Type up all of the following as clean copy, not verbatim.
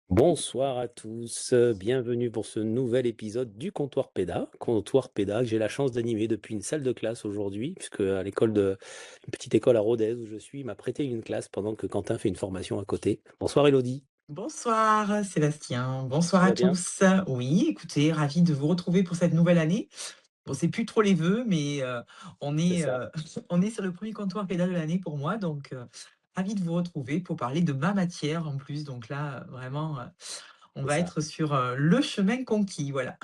Bonsoir à tous, bienvenue pour ce nouvel épisode du Comptoir Pédas. Comptoir Pédas que j'ai la chance d'animer depuis une salle de classe aujourd'hui, puisque à l'école de une petite école à Rodez où je suis, il m'a prêté une classe pendant que Quentin fait une formation à côté. Bonsoir Elodie, Bonsoir Sébastien, bonsoir tout à va bien? tous. Oui, écoutez, ravi de vous retrouver pour cette nouvelle année. Bon, c'est plus trop les vœux, mais on C'est est, ça, on est sur le premier comptoir pédale de l'année pour moi, donc ravi de vous retrouver pour parler de ma matière en plus. Donc là, vraiment, on c'est va ça. être sur le chemin conquis, voilà.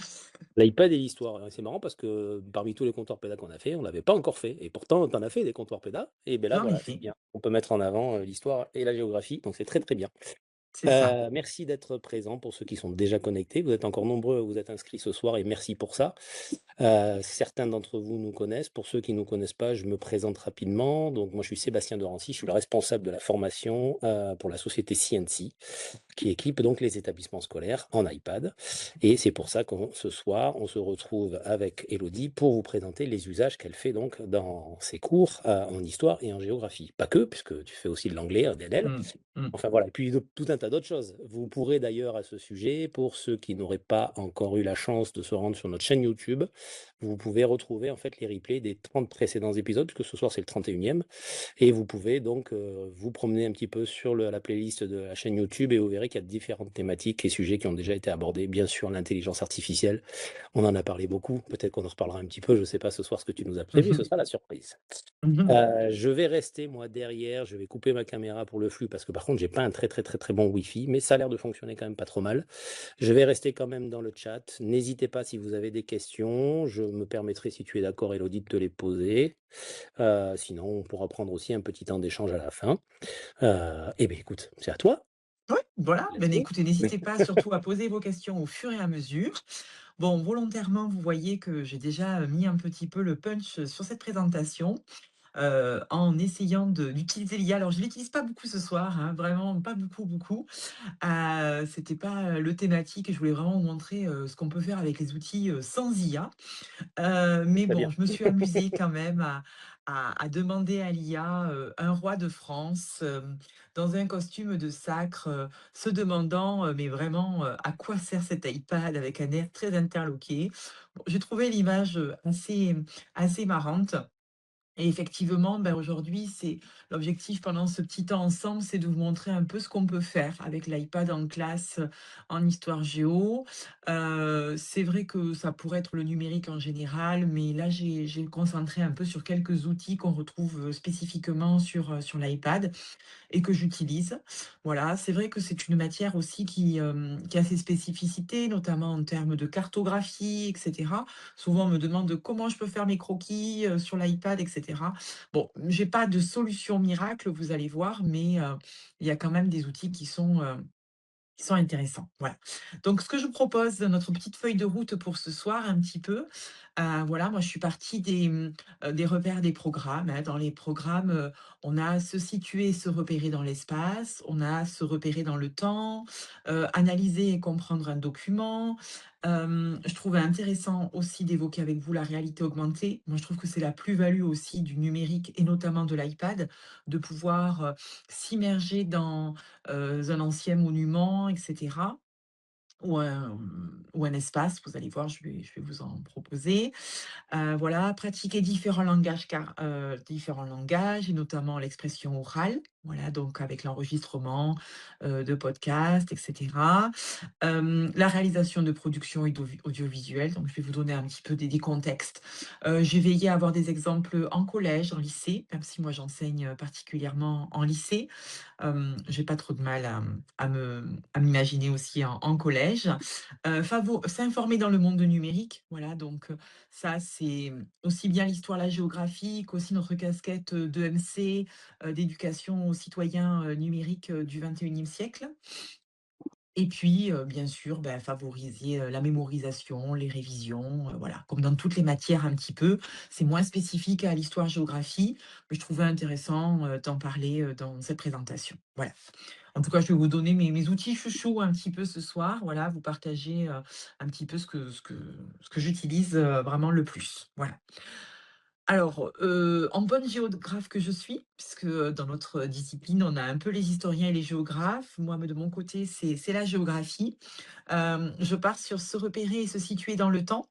L'iPad et l'histoire, c'est marrant parce que parmi tous les comptoirs Pédas qu'on a fait, on l'avait pas encore fait et pourtant tu en as fait des comptoirs Pédas et beh, là En voilà, c'est effet, bien. On peut mettre en avant, l'histoire et la géographie, donc c'est très, très bien. c'est ça. Merci d'être présents pour ceux qui sont déjà connectés. Vous êtes encore nombreux, vous êtes inscrits ce soir et merci pour ça. Certains d'entre vous nous connaissent. Pour ceux qui ne nous connaissent pas, je me présente rapidement. Donc moi, je suis Sébastien de Rancy, je suis le responsable de la formation, pour la société CNC, qui équipe donc les établissements scolaires en iPad et c'est pour ça qu'on ce soir, on se retrouve avec Élodie pour vous présenter les usages qu'elle fait donc dans ses cours, en histoire et en géographie. Pas que, puisque tu fais aussi de l'anglais, DLL. Mm, mm. Enfin voilà, et puis tout un tas d'autres choses. Vous pourrez d'ailleurs à ce sujet, pour ceux qui n'auraient pas encore eu la chance de se rendre sur notre chaîne YouTube, vous pouvez retrouver en fait les replays des 30 précédents épisodes, puisque ce soir c'est le 31e, et vous pouvez donc vous promener un petit peu sur la playlist de la chaîne YouTube et vous verrez qu'il y a différentes thématiques et sujets qui ont déjà été abordés. Bien sûr, l'intelligence artificielle, on en a parlé beaucoup, peut-être qu'on en reparlera un petit peu, je ne sais pas ce soir ce que tu nous as prévu, ce sera la surprise. Je vais rester moi derrière, je vais couper ma caméra pour le flux parce que par contre j'ai pas un très, très, très, très bon wifi, mais ça a l'air de fonctionner quand même pas trop mal. Je vais rester quand même dans le chat. N'hésitez pas si vous avez des questions, je me permettrai si tu es d'accord Élodie de te les poser. Sinon on pourra prendre aussi un petit temps d'échange à la fin. Et beh, écoute, c'est à toi. Oui, voilà. Let's Ben, go. écoutez, n'hésitez pas surtout à poser vos questions au fur et à mesure. Bon, volontairement, vous voyez que j'ai déjà mis un petit peu le punch sur cette présentation. En essayant d'utiliser l'IA. Alors je ne l'utilise pas beaucoup ce soir, hein, vraiment pas beaucoup, beaucoup. C'était pas, le thématique et je voulais vraiment vous montrer, ce qu'on peut faire avec les outils, sans IA. Mais Très bon, bien. je me suis amusée quand même à demander à l'IA, un roi de France, dans un costume de sacre, se demandant, mais vraiment, à quoi sert cet iPad avec un air très interloqué. Bon, j'ai trouvé l'image, assez marrante. Et effectivement, ben, aujourd'hui, c'est l'objectif pendant ce petit temps ensemble, c'est de vous montrer un peu ce qu'on peut faire avec l'iPad en classe, en histoire géo. C'est vrai que ça pourrait être le numérique en général, mais là, j'ai concentré un peu sur quelques outils qu'on retrouve, spécifiquement sur l'iPad et que j'utilise. Voilà, c'est vrai que c'est une matière aussi qui a ses spécificités, notamment en termes de cartographie, et cetera. Souvent, on me demande comment je peux faire mes croquis, sur l'iPad, et cetera. Bon, j'ai pas de solution miracle, vous allez voir, mais il y a quand même des outils qui sont intéressants, voilà. Donc ce que je vous propose, notre petite feuille de route pour ce soir un petit peu, voilà, moi je suis partie des repères des programmes, hein. Dans les programmes, on a se situer et se repérer dans l'espace, on a se repérer dans le temps, analyser et comprendre un document. Je trouvais intéressant aussi d'évoquer avec vous la réalité augmentée. Moi je trouve que c'est la plus-value aussi du numérique et notamment de l'iPad, de pouvoir, s'immerger dans un ancien monument, et cetera, ou un espace. Vous allez voir, je vais vous en proposer. Voilà, pratiquer différents langages et notamment l'expression orale. Voilà, donc avec l'enregistrement, de podcasts, et cetera. La réalisation de productions audiovisuelles, donc je vais vous donner un petit peu des contextes. J'ai veillé à avoir des exemples en collège, en lycée, même si moi j'enseigne particulièrement en lycée. J'ai pas trop de mal à m'imaginer aussi en collège. S'informer dans le monde numérique, voilà, donc ça, c'est aussi bien l'histoire, la géographie qu'aussi notre casquette, d'EMC, d'éducation aux citoyens, numériques, du 21e siècle. Et puis, bien sûr, bah, favoriser, la mémorisation, les révisions, voilà, comme dans toutes les matières un petit peu. C'est moins spécifique à l'histoire-géographie, mais je trouvais intéressant, d'en parler, dans cette présentation. Voilà. En tout cas, je vais vous donner mes outils chouchous un petit peu ce soir, voilà, vous partager, un petit peu ce que j'utilise, vraiment le plus. Voilà. Alors, en bonne géographe que je suis, puisque, dans notre discipline, on a un peu les historiens et les géographes. Moi, de mon côté, c'est la géographie. Je pars sur se repérer et se situer dans le temps,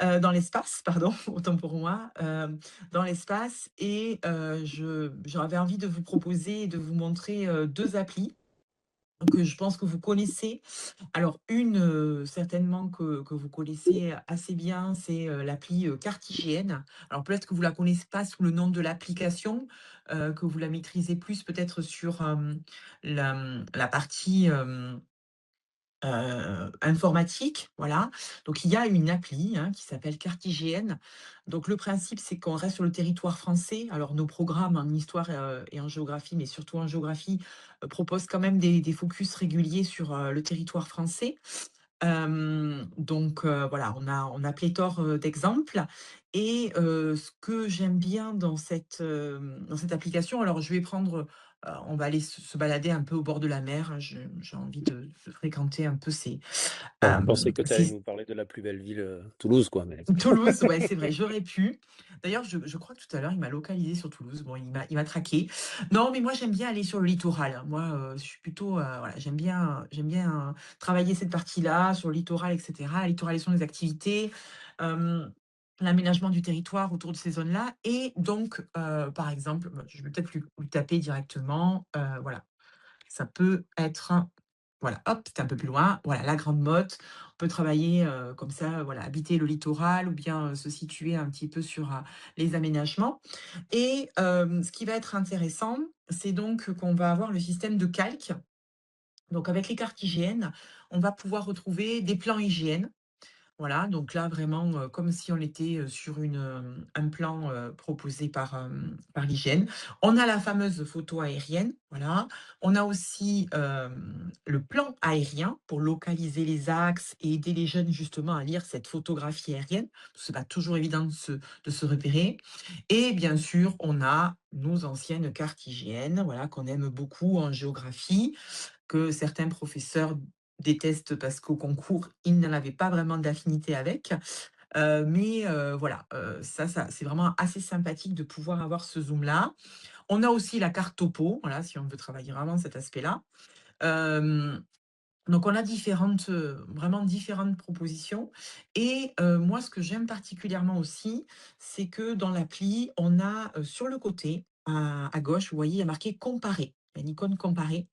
dans l'espace, pardon, autant pour moi, dans l'espace et j'avais envie de vous proposer et de vous montrer, 2 applis que je pense que vous connaissez. Alors une, certainement que vous connaissez assez bien, c'est, l'appli, Cartigène. Alors peut-être que vous la connaissez pas sous le nom de l'application, que vous la maîtrisez plus peut-être sur, la partie, informatique, voilà. Donc il y a une appli, hein, qui s'appelle Cartigéenne. Donc le principe, c'est qu'on reste sur le territoire français. Alors nos programmes en histoire, et en géographie, mais surtout en géographie, proposent quand même des focus réguliers sur, le territoire français. Donc voilà, on a pléthore, d'exemples et ce que j'aime bien dans cette application, alors je vais prendre, on va aller se balader un peu au bord de la mer, hein. J'ai envie de fréquenter un peu Ouais, je pensais que tu allais ces nous parler de la plus belle ville, Toulouse, quoi, mais Toulouse, ouais, c'est vrai, j'aurais pu. D'ailleurs, je crois que tout à l'heure, il m'a localisé sur Toulouse. Bon, il m'a traqué. Non, mais moi, j'aime bien aller sur le littoral, hein. Moi, je suis plutôt, voilà, j'aime bien travailler cette partie-là, sur le littoral et cetera. La littoralisation des activités, hem, l'aménagement du territoire autour de ces zones-là et donc, par exemple, bah, je vais peut-être lui taper directement, voilà. Ça peut être voilà, hop, c'était un peu plus loin. Voilà, la Grande Motte. On peut travailler, comme ça, voilà, habiter le littoral ou bien, se situer un petit peu sur, les aménagements et ce qui va être intéressant, c'est donc qu'on va avoir le système de calque. Donc avec les cartes hygiène, on va pouvoir retrouver des plans hygiène. Voilà, donc là vraiment, comme si on était, sur un plan, proposé par l'hygiène. On a la fameuse photo aérienne, voilà. On a aussi, le plan aérien pour localiser les axes et aider les jeunes justement à lire cette photographie aérienne. C'est pas toujours évident de se repérer et bien sûr, on a nos anciennes cartes hygiène, voilà, qu'on aime beaucoup en géographie que certains professeurs détestent parce qu'au concours, ils n'en avaient pas vraiment d'affinité avec. Mais voilà, ça c'est vraiment assez sympathique de pouvoir avoir ce zoom-là. On a aussi la carte topo, voilà, si on veut travailler vraiment cet aspect-là. Hem, donc on a vraiment différentes propositions et moi ce que j'aime particulièrement aussi, c'est que dans l'appli, on a, sur le côté, à gauche, vous voyez, il y a marqué «Comparer». Il y a une icône «Comparer»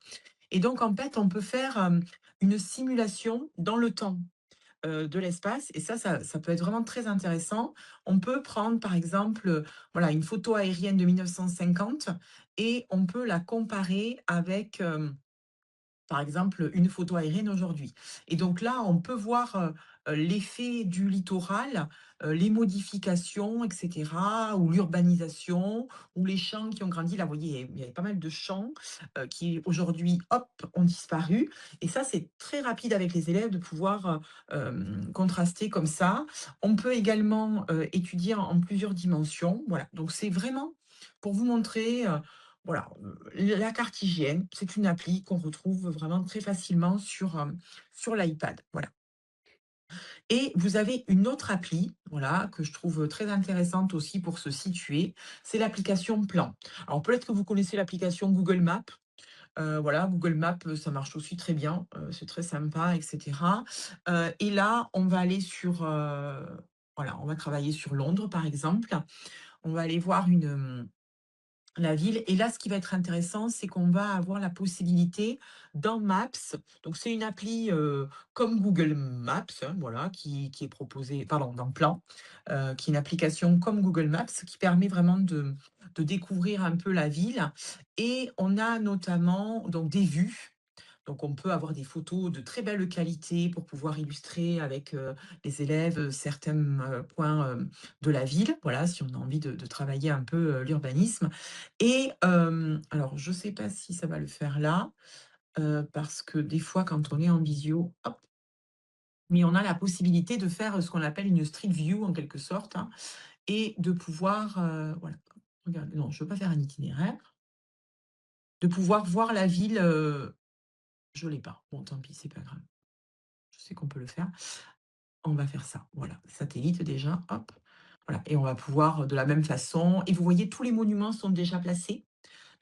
et donc en fait, on peut faire, une simulation dans le temps, de l'espace et ça peut être vraiment très intéressant. On peut prendre par exemple, voilà une photo aérienne de 1950 et on peut la comparer avec, par exemple, une photo aérienne aujourd'hui. Et donc là, on peut voir, l'effet du littoral, les modifications et cetera, ou l'urbanisation, ou les champs qui ont grandi. Là, vous voyez, il y avait pas mal de champs, qui aujourd'hui, hop, ont disparu. Et ça, c'est très rapide avec les élèves de pouvoir, contraster comme ça. On peut également, étudier en plusieurs dimensions. Voilà, donc c'est vraiment pour vous montrer, voilà, la carte hygiène, c'est une appli qu'on retrouve vraiment très facilement sur l'iPad, voilà. Et vous avez une autre appli, voilà, que je trouve très intéressante aussi pour se situer, c'est l'application Plan. Alors peut-être que vous connaissez l'application Google Maps, voilà, Google Maps, ça marche aussi très bien, c'est très sympa et cetera. Et là, on va aller sur, voilà, on va travailler sur Londres, par exemple. On va aller voir la ville et là, ce qui va être intéressant, c'est qu'on va avoir la possibilité dans Maps, donc c'est une appli, comme Google Maps, hein, voilà, qui est proposée pardon, dans Plan, qui est une application comme Google Maps, qui permet vraiment de découvrir un peu la ville et on a notamment donc des vues. Donc on peut avoir des photos de très belle qualité pour pouvoir illustrer avec, les élèves, certains, points, de la ville. Voilà, si on a envie de travailler un peu, l'urbanisme et alors je ne sais pas si ça va le faire là, parce que des fois quand on est en visio, hop, mais on a la possibilité de faire, ce qu'on appelle une street view en quelque sorte, hein et de pouvoir, voilà, regardez, non, je ne veux pas faire un itinéraire, de pouvoir voir la ville, je l'ai pas. Bon tant pis, c'est pas grave. Je sais qu'on peut le faire. On va faire ça, voilà, satellite déjà, hop. Voilà et on va pouvoir, de la même façon et vous voyez tous les monuments sont déjà placés.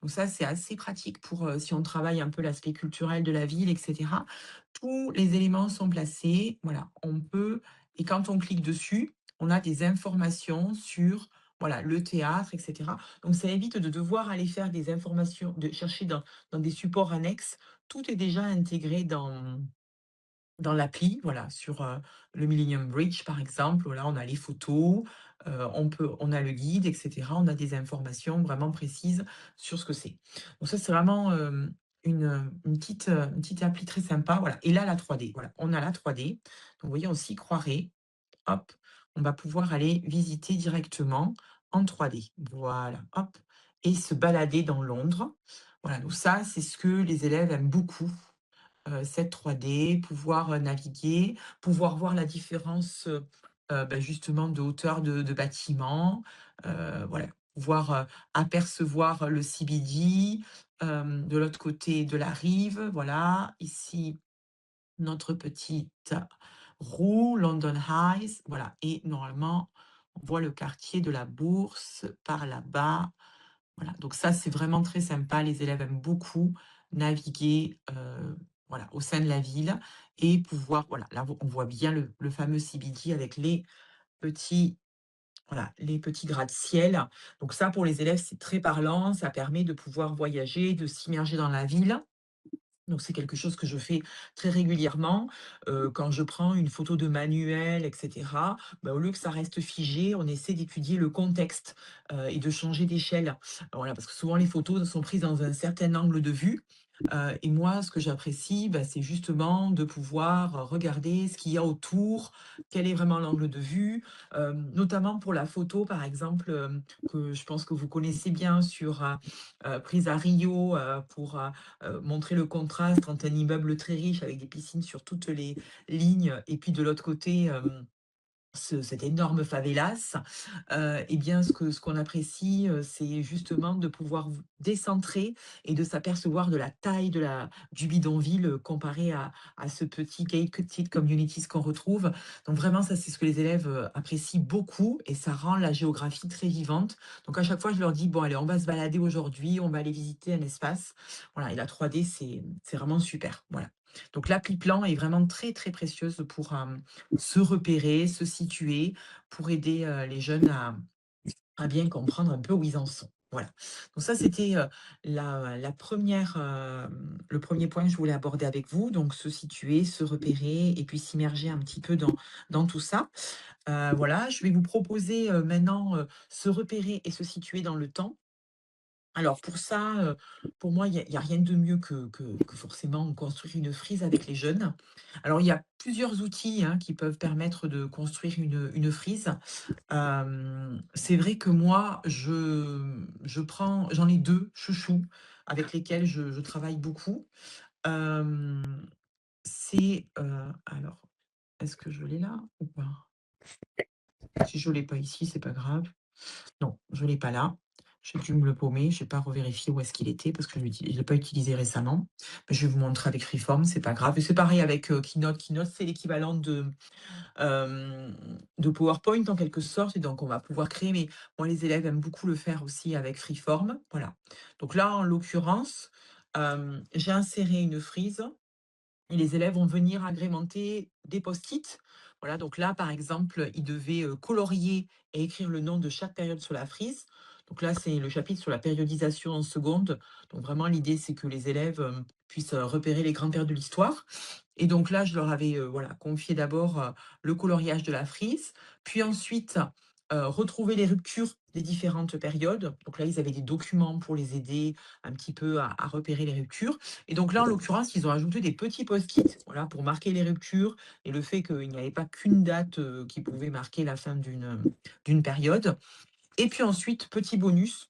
Donc ça, c'est assez pratique pour, si on travaille un peu l'aspect culturel de la ville et cetera. Tous les éléments sont placés, voilà, on peut et quand on clique dessus, on a des informations sur, voilà, le théâtre et cetera. Donc ça évite de devoir aller faire des informations de chercher dans des supports annexes. Tout est déjà intégré dans l'appli, voilà, sur, le Millennium Bridge, par exemple, là, on a les photos, on a le guide et cetera. On a des informations vraiment précises sur ce que c'est. Donc ça, c'est vraiment, une petite appli très sympa, voilà et là, la 3D, voilà, on a la 3D. Donc vous voyez, on s'y croirait, hop, on va pouvoir aller visiter directement en 3D. Voilà, hop et se balader dans Londres. Voilà, donc ça, c'est ce que les élèves aiment beaucoup cette 3D, pouvoir, naviguer, pouvoir voir la différence, bah, justement de hauteur de bâtiments, voilà, pouvoir, apercevoir le CBD, de l'autre côté de la rive, voilà. Ici, notre petite roue, London Eyes, voilà et normalement, on voit le quartier de la Bourse par là-bas. Voilà, donc ça, c'est vraiment très sympa. Les élèves aiment beaucoup naviguer, voilà, au sein de la ville et pouvoir voilà, là, on voit bien le fameux CBD avec les petits voilà, les petits gratte-ciel. Donc ça, pour les élèves, c'est très parlant. Ça permet de pouvoir voyager, de s'immerger dans la ville. Donc c'est quelque chose que je fais très régulièrement, quand je prends une photo de manuel et cetera, bah, au lieu que ça reste figé, on essaie d'étudier le contexte, et de changer d'échelle. Voilà, parce que souvent les photos sont prises dans un certain angle de vue, et moi ce que j'apprécie, bah, c'est justement de pouvoir, regarder ce qu'il y a autour, quel est vraiment l'angle de vue, notamment pour la photo par exemple, que je pense que vous connaissez bien sur, prise à Rio, pour, montrer le contraste entre un immeuble très riche avec des piscines sur toutes les lignes et puis de l'autre côté, cette énorme favelas, et bien ce qu'on apprécie, c'est justement de pouvoir v décentrer et de s'apercevoir de la taille du bidonville, comparé à ce petit gated communities qu'on retrouve. Donc vraiment ça, c'est ce que les élèves, apprécient beaucoup et ça rend la géographie très vivante. Donc à chaque fois, je leur dis: «Bon allez, on va se balader aujourd'hui, on va aller visiter un espace». Voilà et la 3D, c'est vraiment super, voilà. Donc l'appli Plan est vraiment très, très précieuse pour, se repérer, se situer, pour aider, les jeunes à bien comprendre un peu où ils en sont. Voilà. Donc ça, c'était, la 1re, le premier point que je voulais aborder avec vous, donc se situer, se repérer et puis s'immerger un petit peu dans tout ça. Voilà, je vais vous proposer, maintenant, se repérer et se situer dans le temps. Alors pour ça, pour moi, il y a rien de mieux que forcément construire une frise avec les jeunes. Alors il y a plusieurs outils, hein, qui peuvent permettre de construire une frise. C'est vrai que moi, j'en ai 2 chouchous avec lesquels je travaille beaucoup. Hem, alors, est-ce que je l'ai là ou pas? Si je l'ai pas ici, c'est pas grave. Non, je l'ai pas là. J'ai dû me le paumer, j'ai pas revérifié où est-ce qu'il était parce que je l'ai pas utilisé récemment. Mais je vais vous montrer avec Freeform, c'est pas grave et c'est pareil avec, Keynote. Keynote, c'est l'équivalent de PowerPoint en quelque sorte et donc on va pouvoir créer mais moi les élèves aiment beaucoup le faire aussi avec Freeform, voilà. Donc là, en l'occurrence, j'ai inséré une frise et les élèves vont venir agrémenter des post-it. Voilà, donc là, par exemple, ils devaient, colorier et écrire le nom de chaque période sur la frise. Donc là, c'est le chapitre sur la périodisation en secondes. Donc vraiment, l'idée, c'est que les élèves, puissent, repérer les grandes périodes de l'histoire. Et donc là, je leur avais, voilà, confié d'abord, le coloriage de la frise, puis ensuite, retrouver les ruptures des différentes périodes. Donc là, ils avaient des documents pour les aider un petit peu à repérer les ruptures. Et donc là, en l'occurrence, ils ont ajouté des petits post-it, voilà, pour marquer les ruptures et le fait qu'il n'y avait pas qu'une date, qui pouvait marquer la fin d'une période. Et puis ensuite, petit bonus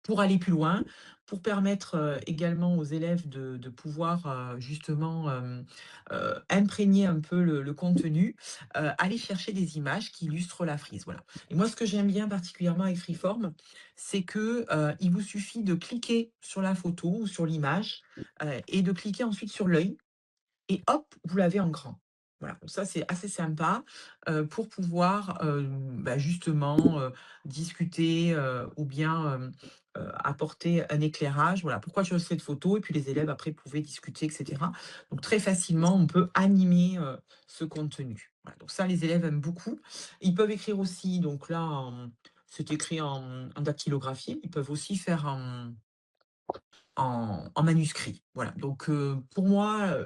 pour aller plus loin, pour permettre, également aux élèves de pouvoir, justement, imprégner un peu le contenu, aller chercher des images qui illustrent la frise, voilà. Et moi, ce que j'aime bien particulièrement avec Freeform, c'est que, il vous suffit de cliquer sur la photo ou sur l'image, et de cliquer ensuite sur l'œil et hop, vous l'avez en grand. Voilà, donc ça, c'est assez sympa, pour pouvoir, justement, discuter, ou bien, apporter un éclairage. Voilà, pourquoi je fais cette photo? Et puis les élèves après pouvaient discuter et cetera. Donc très facilement, on peut animer, ce contenu. Voilà, donc ça, les élèves aiment beaucoup. Ils peuvent écrire aussi, donc là, c'est écrit en dactylographie. Ils peuvent aussi faire en manuscrit. Voilà, donc pour moi,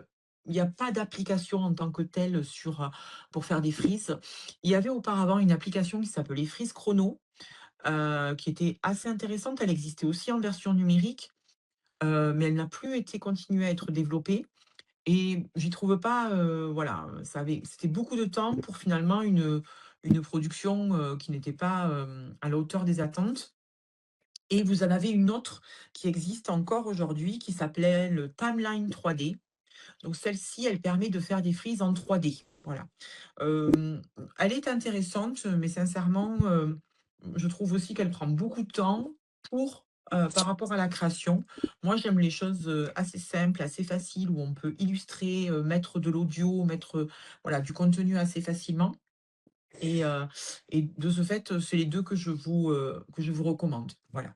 il y a pas d'application en tant que telle sur, pour faire des frises. Il y avait auparavant une application qui s'appelait Frise Chrono, qui était assez intéressante. Elle existait aussi en version numérique, mais elle n'a plus été continuée à être développée et j'y trouve pas, voilà, c'était beaucoup de temps pour finalement une production, qui n'était pas, à la hauteur des attentes. Et vous en avez une autre qui existe encore aujourd'hui qui s'appelait le Timeline 3D. Donc celle-ci, elle permet de faire des frises en 3D. Voilà. Hem, Elle est intéressante, mais sincèrement, je trouve aussi qu'elle prend beaucoup de temps pour, par rapport à la création. Moi, j'aime les choses, assez simples, assez faciles, où on peut illustrer, mettre de l'audio, mettre, voilà, du contenu assez facilement et heu et de ce fait, c'est les 2 que je vous recommande. Voilà.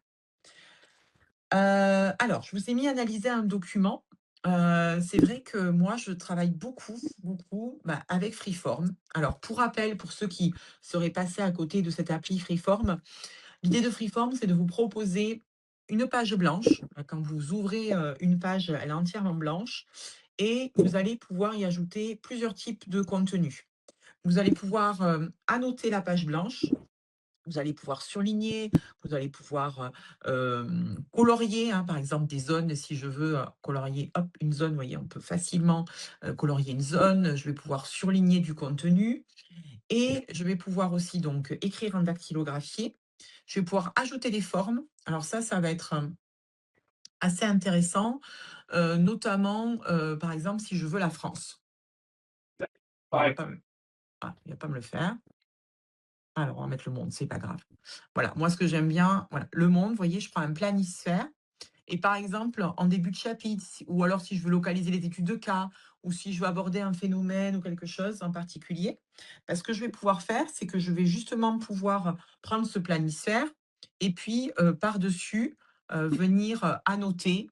Alors, je vous ai mis à analyser un document. C'est vrai que moi, je travaille beaucoup, beaucoup, avec Freeform. Alors, pour rappel, pour ceux qui seraient passés à côté de cette appli Freeform, l'idée de Freeform, c'est de vous proposer une page blanche. Quand vous ouvrez, une page, elle est entièrement blanche et vous allez pouvoir y ajouter plusieurs types de contenus. Vous allez pouvoir, annoter la page blanche, vous allez pouvoir surligner, vous allez pouvoir, colorier, hein, par exemple des zones. Si je veux, colorier, hop, une zone, vous voyez, on peut facilement, colorier une zone. Je vais pouvoir surligner du contenu et je vais pouvoir aussi donc écrire en dactylographié. Je vais pouvoir ajouter des formes. Alors ça va être, assez intéressant, notamment, par exemple, si je veux la France. Bon, il va pas me le faire. Alors, on va mettre le monde, c'est pas grave. Voilà, moi, ce que j'aime bien, voilà, le monde, vous voyez, je prends un planisphère et par exemple, en début de chapitre, ou alors si je veux localiser les études de cas, ou si je veux aborder un phénomène ou quelque chose en particulier, ce que je vais pouvoir faire, c'est que je vais justement pouvoir prendre ce planisphère et puis par-dessus, venir annoter,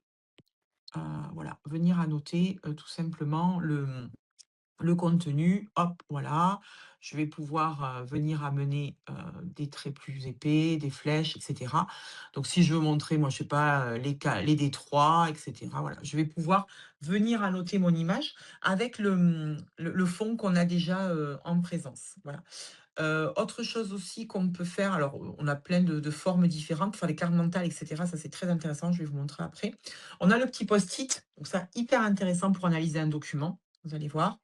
voilà, venir annoter tout simplement le contenu, hop, voilà. Je vais pouvoir, venir amener, des traits plus épais, des flèches et cetera. Donc si je veux montrer, moi, je sais pas, les détroits et cetera, voilà. Je vais pouvoir venir annoter mon image avec le fond qu'on a déjà, en présence, voilà. Autre chose aussi qu'on peut faire, alors, on a plein de formes différentes pour faire des cartes mentales et cetera. Ça, c'est très intéressant, je vais vous montrer après. On a le petit post-it, donc ça, hyper intéressant pour analyser un document, vous allez voir.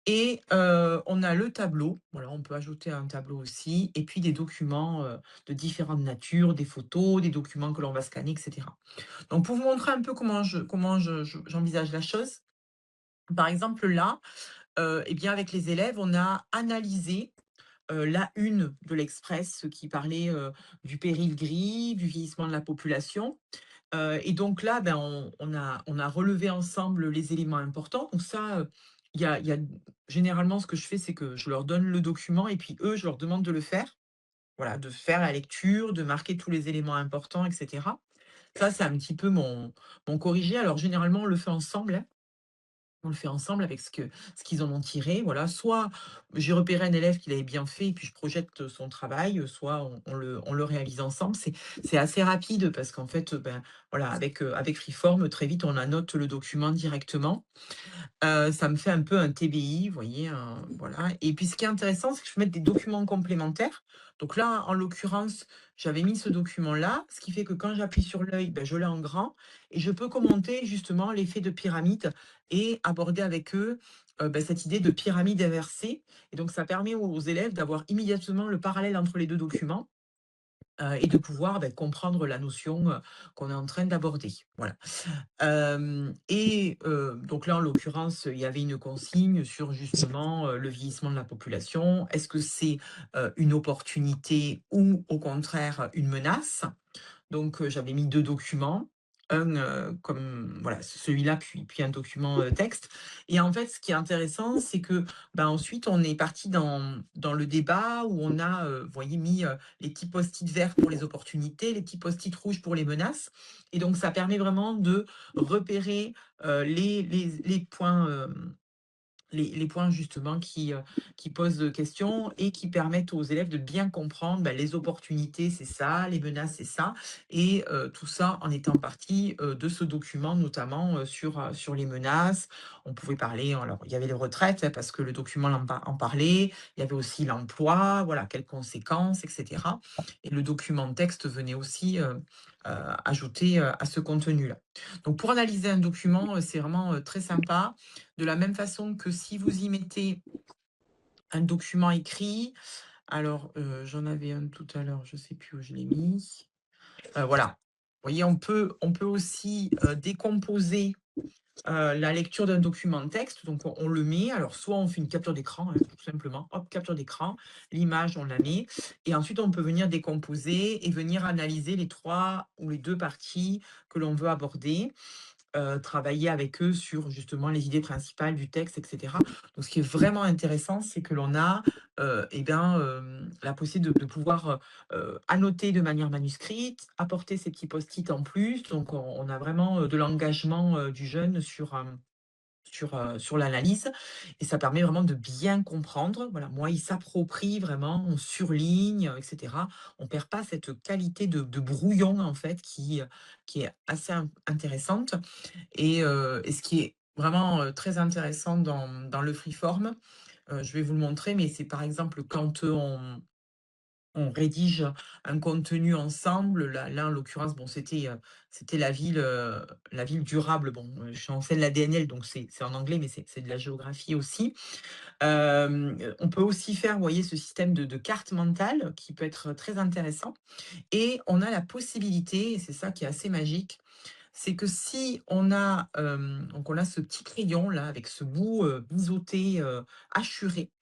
Et on a le tableau, voilà, on peut ajouter un tableau aussi et puis des documents, de différentes natures, des photos, des documents que l'on va scanner et cetera. Donc pour vous montrer un peu comment j'envisage la chose, par exemple là, et bien avec les élèves, on a analysé, la une de l'Express qui parlait, du péril gris, du vieillissement de la population. Et donc là, on a relevé ensemble les éléments importants. Donc ça, il y a généralement, ce que je fais, c'est que je leur donne le document et puis eux, je leur demande de le faire. Voilà, de faire la lecture, de marquer tous les éléments importants et cetera. Ça, c'est un petit peu mon corrigé. Alors généralement, on le fait ensemble, hein. On le fait ensemble avec ce qu'ils en ont tiré, voilà. Soit j'ai repéré un élève qui l'avait bien fait et puis je projette son travail, soit on le réalise ensemble. C'est assez rapide parce qu'en fait, voilà, avec Freeform, très vite, on annote le document directement. Ça me fait un peu un TBI, vous voyez, voilà. Et puis ce qui est intéressant, c'est que je peux mettre des documents complémentaires. Donc là, en l'occurrence, j'avais mis ce document-là, ce qui fait que quand j'appuie sur l'œil, je l'ai en grand et je peux commenter justement l'effet de pyramide et aborder avec eux, cette idée de pyramide inversée. Et donc ça permet aux élèves d'avoir immédiatement le parallèle entre les 2 documents, et de pouvoir, comprendre la notion, qu'on est en train d'aborder. Voilà. Donc là, en l'occurrence, il y avait une consigne sur justement, le vieillissement de la population. Est-ce que c'est, une opportunité ou au contraire une menace? Donc, j'avais mis 2 documents. comme voilà, celui-là, puis un document, texte. Et en fait, ce qui est intéressant, c'est que, bah, ensuite, on est parti dans le débat où on a, vous voyez, mis, les petits post-it verts pour les opportunités, les petits post-it rouges pour les menaces. Et donc ça permet vraiment de repérer, les points, les points justement qui posent, questions et qui permettent aux élèves de bien comprendre, bah, les opportunités, c'est ça, les menaces, c'est ça. Et tout ça en étant partie, de ce document, notamment, sur les menaces. On pouvait parler, alors il y avait les retraites, hein, parce que le document en parlait. Il y avait aussi l'emploi, voilà, quelles conséquences, et cetera. Et le document de texte venait aussi, ajouter, à ce contenu-là. Donc pour analyser un document, c'est vraiment, très sympa. De la même façon que si vous y mettez un document écrit, alors, j'en avais un tout à l'heure, je ne sais plus où je l'ai mis. Voilà. Vous voyez, on peut aussi, décomposer, la lecture d'un document de texte. Donc on le met, alors soit on fait une capture d'écran, hein, tout simplement, hop, capture d'écran, l'image, on la met et ensuite on peut venir décomposer et venir analyser les 3 ou les 2 parties que l'on veut aborder. Travailler avec eux sur justement les idées principales du texte, et cetera. Donc ce qui est vraiment intéressant, c'est que l'on a, la possibilité de pouvoir, annoter de manière manuscrite, apporter ces petits post-it en plus. Donc on a vraiment, de l'engagement, du jeune sur l'analyse et ça permet vraiment de bien comprendre. Voilà, moi, il s'approprie vraiment, on surligne, et cetera. On perd pas cette qualité de brouillon, en fait, qui est assez intéressante. Et ce qui est vraiment, très intéressant dans le freeform, je vais vous le montrer, mais c'est par exemple quand, on rédige un contenu ensemble. Là, en l'occurrence, bon, c'était la ville durable. Bon, je suis enseigne la DNL, donc c'est en anglais, mais c'est de la géographie aussi. On peut aussi faire, vous voyez, ce système de carte mentale qui peut être très intéressant et on a la possibilité, et c'est ça qui est assez magique, c'est que si on a, donc on a ce petit crayon là avec ce bout, biseauté, hachuré,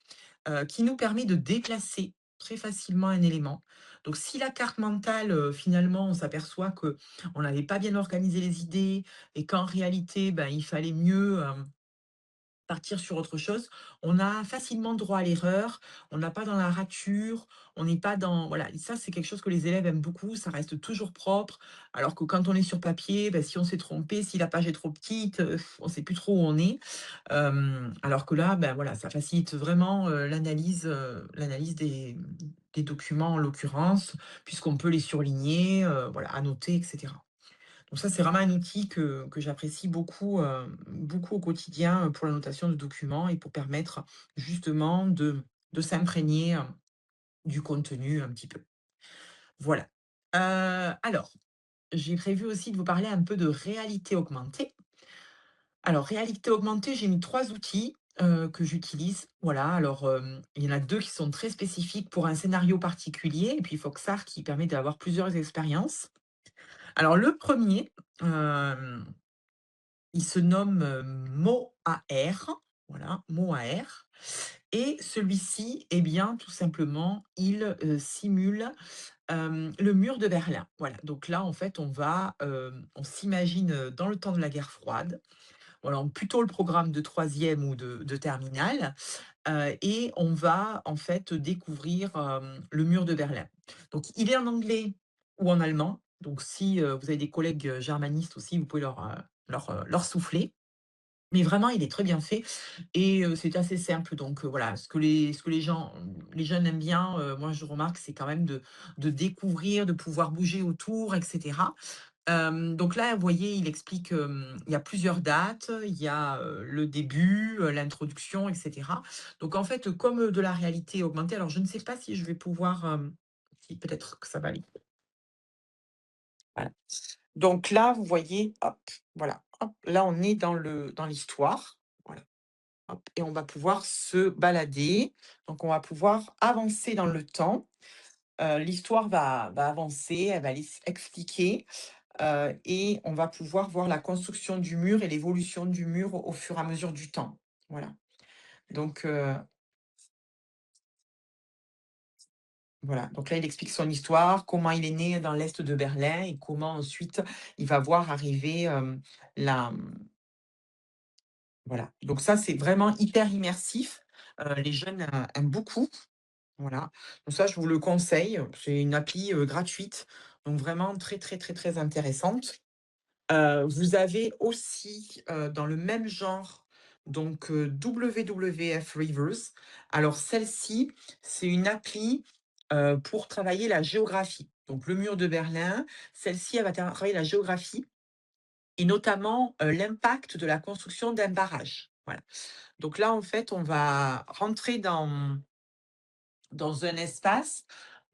qui nous permet de déplacer très facilement un élément. Donc si la carte mentale, finalement, on s'aperçoit que on n'avait pas bien organisé les idées et qu'en réalité, ben, il fallait mieux, partir sur autre chose, on a facilement droit à l'erreur, on n'a pas dans la rature, on n'est pas dans voilà, et ça, c'est quelque chose que les élèves aiment beaucoup, ça reste toujours propre. Alors que quand on est sur papier, bah, si on s'est trompé, si la page est trop petite, on ne sait plus trop où on est. Alors que là, ben, voilà, ça facilite vraiment, l'analyse des documents, en l'occurrence, puisqu'on peut les surligner, voilà, annoter, et cetera. Donc ça, c'est vraiment un outil que j'apprécie beaucoup, beaucoup au quotidien, pour la notation de documents et pour permettre justement de s'imprégner, du contenu un petit peu. Voilà. Alors, j'ai prévu aussi de vous parler un peu de réalité augmentée. Alors, réalité augmentée, j'ai mis 3 outils, que j'utilise. Voilà, alors, il y en a 2 qui sont très spécifiques pour un scénario particulier et puis Foxart qui permet d'avoir plusieurs expériences. Alors le premier, er il se nomme, MoAR, voilà, MoAR et celui-ci, eh bien, tout simplement, il, simule, le mur de Berlin. Voilà, donc là, en fait, on s'imagine, dans le temps de la guerre froide, voilà, plutôt le programme de troisième ou de terminale, et on va, en fait, découvrir, le mur de Berlin. Donc il est en anglais ou en allemand, donc si, vous avez des collègues, germanistes aussi, vous pouvez leur souffler. Mais vraiment, il est très bien fait et c'est assez simple donc voilà, ce que les jeunes aiment bien, moi je remarque, c'est quand même de découvrir, de pouvoir bouger autour et cetera. Donc là, vous voyez, il explique, il y a plusieurs dates, il y a, le début, l'introduction et cetera. Donc en fait, comme, de la réalité augmentée, alors je ne sais pas si je vais pouvoir, si peut-être que ça va aller. Voilà. Donc là, vous voyez, hop, voilà, hop, là on est dans l'histoire. Voilà. Hop et on va pouvoir se balader. Donc on va pouvoir avancer dans le temps. L'histoire va avancer, elle va expliquer, et on va pouvoir voir la construction du mur et l'évolution du mur au fur et à mesure du temps. Voilà. Donc Voilà, donc là, il explique son histoire, comment il est né dans l'est de Berlin et comment ensuite il va voir arriver, la voilà. Donc ça, c'est vraiment hyper immersif. Les jeunes, aiment beaucoup. Voilà. Donc ça, je vous le conseille. C'est une appli, gratuite, donc vraiment très, très, très, très intéressante. Vous avez aussi, dans le même genre, donc WWF Rivers. Alors celle-ci, c'est une appli, pour travailler la géographie. Donc le mur de Berlin, celle-ci, elle va travailler la géographie et notamment, l'impact de la construction d'un barrage. Voilà. Donc là, en fait, on va rentrer dans un espace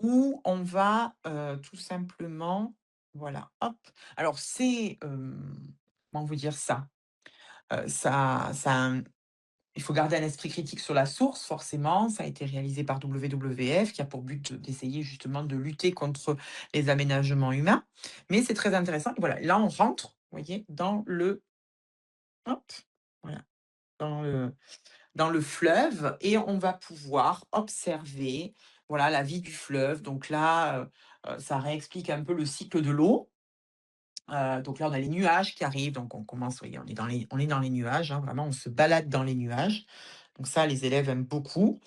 où on va, tout simplement voilà, hop. Alors c'est, comment vous dire ça? Ça a un il faut garder un esprit critique sur la source, forcément. Ça a été réalisé par WWF, qui a pour but d'essayer justement de lutter contre les aménagements humains. Mais c'est très intéressant. Voilà, là, on rentre, vous voyez, dans le hop, voilà, dans le fleuve et on va pouvoir observer, voilà, la vie du fleuve. Donc là, ça réexplique un peu le cycle de l'eau. Donc là, on a les nuages qui arrivent, donc on commence, vous voyez, on est dans les nuages, hein, vraiment, on se balade dans les nuages. Donc ça, les élèves aiment beaucoup,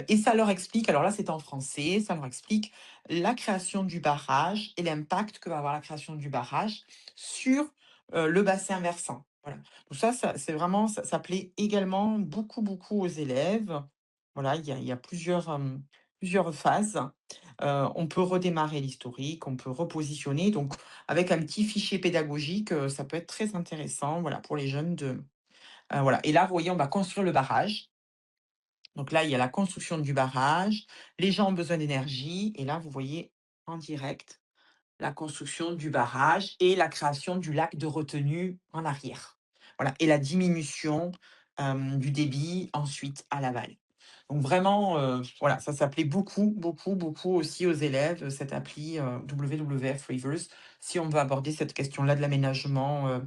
et ça leur explique alors là, c'est en français, ça leur explique la création du barrage et l'impact que va avoir la création du barrage sur, le bassin versant. Voilà. Donc ça c'est vraiment ça plaît également beaucoup, beaucoup aux élèves. Voilà, il y a plusieurs phases. On peut redémarrer l'historique, on peut repositionner, donc avec un petit fichier pédagogique, ça peut être très intéressant, voilà, pour les jeunes de voilà et là, vous voyez, on va construire le barrage. Donc là, il y a la construction du barrage, les gens ont besoin d'énergie et là, vous voyez en direct la construction du barrage et la création du lac de retenue en arrière. Voilà et la diminution, du débit ensuite à l'aval. Donc vraiment, voilà, ça s'appelait beaucoup, beaucoup, beaucoup aussi aux élèves, cette appli, WWF Rivers, si on veut aborder cette question-là de l'aménagement,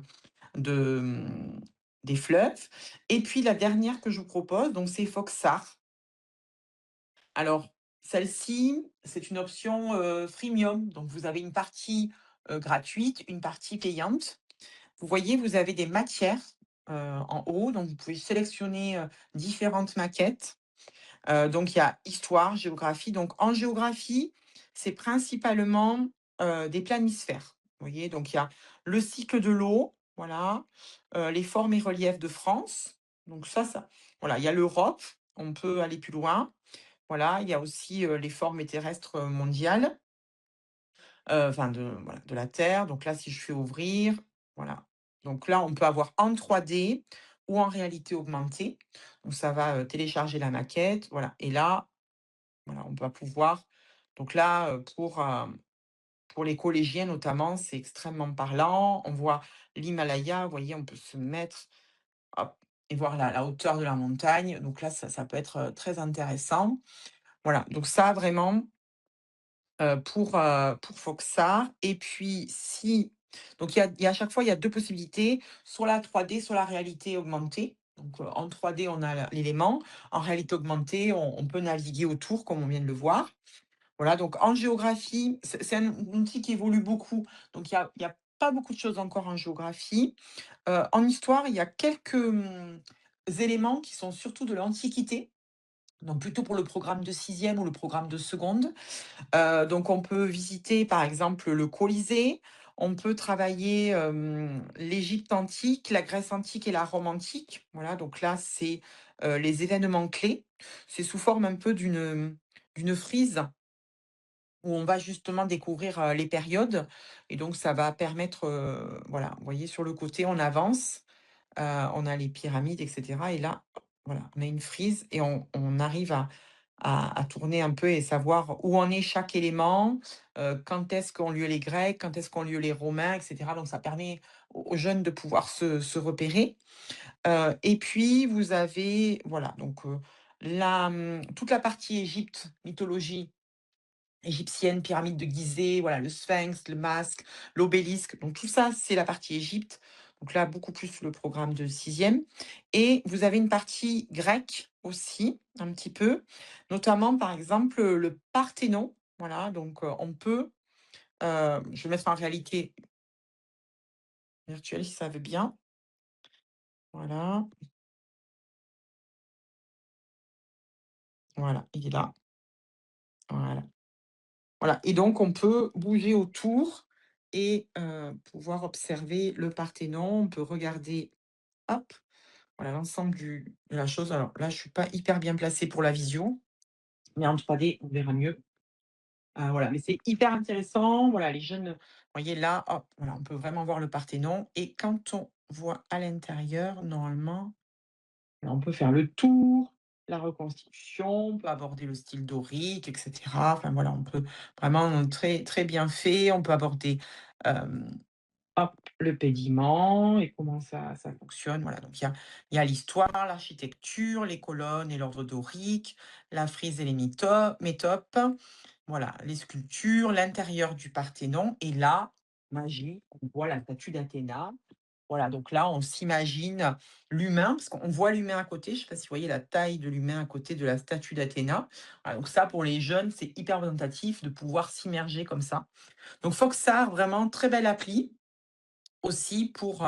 de, des fleuves et puis la dernière que je vous propose, donc c'est Foxart. Alors, celle-ci, c'est une option, freemium, donc vous avez une partie, gratuite, une partie payante. Vous voyez, vous avez des matières, en haut, donc vous pouvez sélectionner, différentes maquettes. Donc il y a histoire, géographie. Donc en géographie, c'est principalement, des planisphères. Vous voyez? Donc il y a le cycle de l'eau, voilà, les formes et reliefs de France. Donc ça voilà, il y a l'Europe, on peut aller plus loin. Voilà, il y a aussi, les formes terrestres, mondiales, enfin de la Terre. Donc là, si je fais ouvrir, voilà. Donc là, on peut avoir en 3D ou en réalité augmentée. Donc ça va, télécharger la maquette, voilà et là, voilà, on va pouvoir donc là, pour les collégiens notamment, c'est extrêmement parlant. On voit l'Himalaya, vous voyez, on peut se mettre, hop et voir la hauteur de la montagne. Donc là, ça peut être, très intéressant. Voilà, donc ça vraiment, pour Foxart et puis si donc il y a à chaque fois, il y a 2 possibilités, soit la 3D, soit la réalité augmentée. Donc, en 3D, on a l'élément. En réalité augmentée, on peut naviguer autour comme on vient de le voir. Voilà, donc en géographie, c'est un outil qui évolue beaucoup, donc il y a pas beaucoup de choses encore en géographie. En histoire, il y a quelques, éléments qui sont surtout de l'Antiquité, donc plutôt pour le programme de sixième ou le programme de seconde. Donc on peut visiter par exemple le Colisée, on peut travailler, l'Égypte antique, la Grèce antique et la Rome antique. Voilà, donc là, c'est, les événements clés. C'est sous forme un peu d'une frise où on va justement découvrir, les périodes et donc ça va permettre, voilà, vous voyez sur le côté on avance, on a les pyramides et cetera et là, voilà, on a une frise et on arrive à tourner un peu et savoir où en est chaque élément, quand est-ce qu'ont lieu les Grecs, quand est-ce qu'ont lieu les Romains et cetera. Donc ça permet aux jeunes de pouvoir se repérer, et puis vous avez voilà donc, toute la partie Égypte, mythologie égyptienne, pyramide de Gizeh, voilà, le sphinx, le masque, l'obélisque, donc tout ça, c'est la partie Égypte. Donc là, beaucoup plus le programme de sixième. Et vous avez une partie grecque aussi, un petit peu, notamment, par exemple, le Parthénon. Voilà, donc on peut, je vais mettre en réalité virtuelle si ça veut bien. Voilà, voilà, il est là. Voilà. Voilà et donc on peut bouger autour et pouvoir observer le Parthénon. On peut regarder, hop, voilà l'ensemble de la chose. Alors là, je suis pas hyper bien placée pour la visio, mais en 3D, on verra mieux. Voilà, mais c'est hyper intéressant. Voilà, les jeunes, vous voyez là, hop, voilà, on peut vraiment voir le Parthénon et quand on voit à l'intérieur, normalement, là, on peut faire le tour, la reconstitution, on peut aborder le style dorique et cetera. Enfin voilà, on peut vraiment très, très bien fait. On peut aborder, hem, hop, le pédiment et comment ça fonctionne. Voilà, donc il y a l'histoire, l'architecture, les colonnes et l'ordre dorique, la frise et les métopes. Voilà, les sculptures, l'intérieur du Parthénon et là, magie, on voit la statue d'Athéna. Voilà, donc là, on s'imagine l'humain, parce qu'on voit l'humain à côté. Je ne sais pas si vous voyez la taille de l'humain à côté de la statue d'Athéna. Voilà, donc ça, pour les jeunes, c'est hyper représentatif de pouvoir s'immerger comme ça. Donc Foxart, vraiment très belle appli. Aussi pour,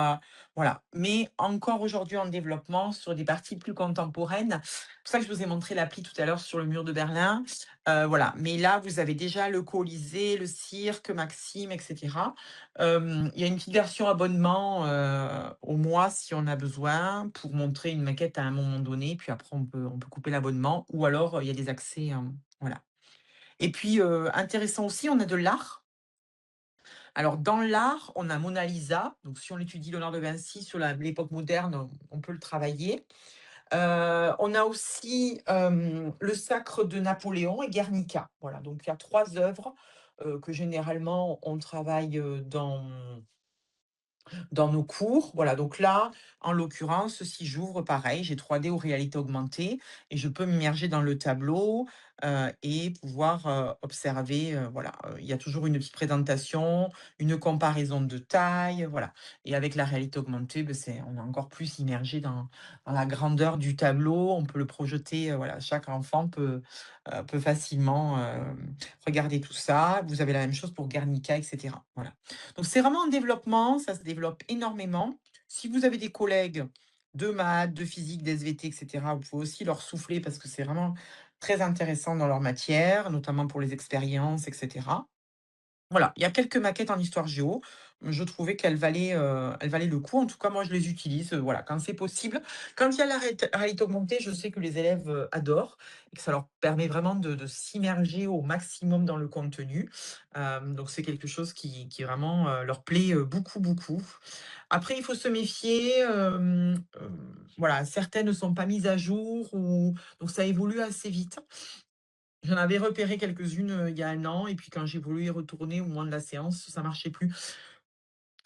voilà, mais encore aujourd'hui en développement sur des parties plus contemporaines. C'est pour ça que je vous ai montré l'appli tout à l'heure sur le mur de Berlin. Voilà, mais là, vous avez déjà le Colisée, le cirque, Maxime et cetera. Il y a une petite version abonnement, au mois si on a besoin pour montrer une maquette à un moment donné, puis après on peut couper l'abonnement ou alors, il y a des accès, voilà. Et puis, intéressant aussi, on a de l'art. Alors, dans l'art, on a Mona Lisa. Donc, si on étudie Léonard de Vinci sur l'époque moderne, on peut le travailler. On a aussi le Sacre de Napoléon et Guernica. Voilà, donc il y a trois œuvres que généralement on travaille dans nos cours. Voilà, donc là, en l'occurrence, si j'ouvre, pareil, j'ai 3D ou réalité augmentée et je peux m'immerger dans le tableau et pouvoir observer. Voilà, il y a toujours une petite présentation, une comparaison de taille, voilà. Et avec la réalité augmentée, ben, on est encore plus immergé dans la grandeur du tableau. On peut le projeter. Voilà, chaque enfant peut facilement regarder tout ça. Vous avez la même chose pour Guernica, etc. Voilà. Donc c'est vraiment un développement, ça se développe énormément. Si vous avez des collègues de maths, de physique, d'SVT, et cetera, vous pouvez aussi leur souffler parce que c'est vraiment très intéressant dans leur matière, notamment pour les expériences, et cetera. Voilà, il y a quelques maquettes en histoire géo. Je trouvais elles valaient le coup. En tout cas, moi, je les utilise, voilà, quand c'est possible. Quand il y a la réalité augmentée, je sais que les élèves, adorent et que ça leur permet vraiment de s'immerger au maximum dans le contenu. Donc c'est quelque chose qui vraiment, leur plaît, beaucoup, beaucoup. Après, il faut se méfier, voilà, certaines ne sont pas mises à jour ou donc ça évolue assez vite. J'en avais repéré quelques-unes, il y a 1 an et puis quand j'ai voulu y retourner au moment de la séance, ça marchait plus.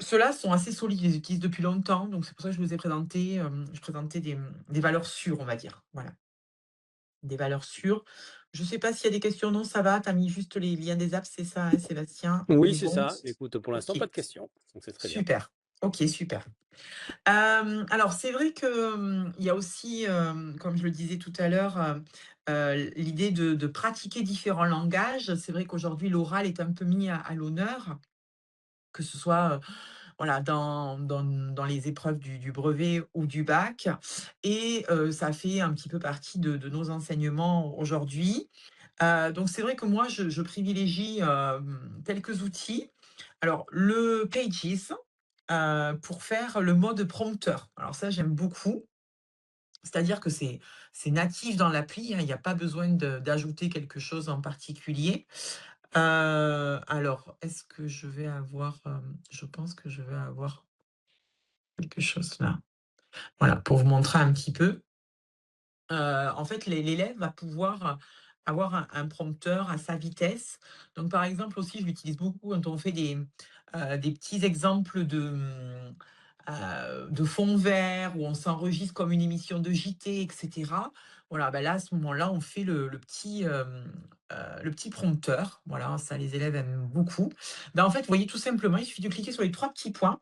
Ceux-là sont assez solides, ils les utilisent depuis longtemps, donc c'est pour ça que je vous ai présenté, je présentais des valeurs sûres, on va dire. Voilà, des valeurs sûres. Je ne sais pas s'il y a des questions? Non, ça va? Tu as mis juste les liens des apps, c'est ça, hein, Sébastien? On Oui, est c'est bon? ça. Écoute, pour l'instant, OK, pas de questions, donc c'est très bien. super. OK, super. Alors c'est vrai que, il y a aussi, comme je le disais tout à l'heure, l'idée de pratiquer différents langages. C'est vrai qu'aujourd'hui l'oral est un peu mis à l'honneur, que ce soit, voilà dans les épreuves du brevet ou du bac et ça fait un petit peu partie de nos enseignements aujourd'hui. Donc c'est vrai que moi je privilégie, quelques outils. Alors le Pages, pour faire le mode prompteur. Alors ça, j'aime beaucoup. C'est-à-dire que c'est natif dans l'appli, hein, il n'y a pas besoin d'ajouter quelque chose en particulier. Alors, est-ce que je vais avoir, je pense que je vais avoir quelque chose là. Voilà, pour vous montrer un petit peu. En fait, l'élève va pouvoir avoir un prompteur à sa vitesse. Donc, par exemple, aussi, je l'utilise beaucoup quand on fait des petits exemples de fonds verts où on s'enregistre comme une émission de JT, et cetera. Voilà, bah, là, à ce moment-là, on fait le petit prompteur. Voilà, ça, les élèves aiment beaucoup. Bah, en fait, vous voyez, tout simplement, il suffit de cliquer sur les 3 petits points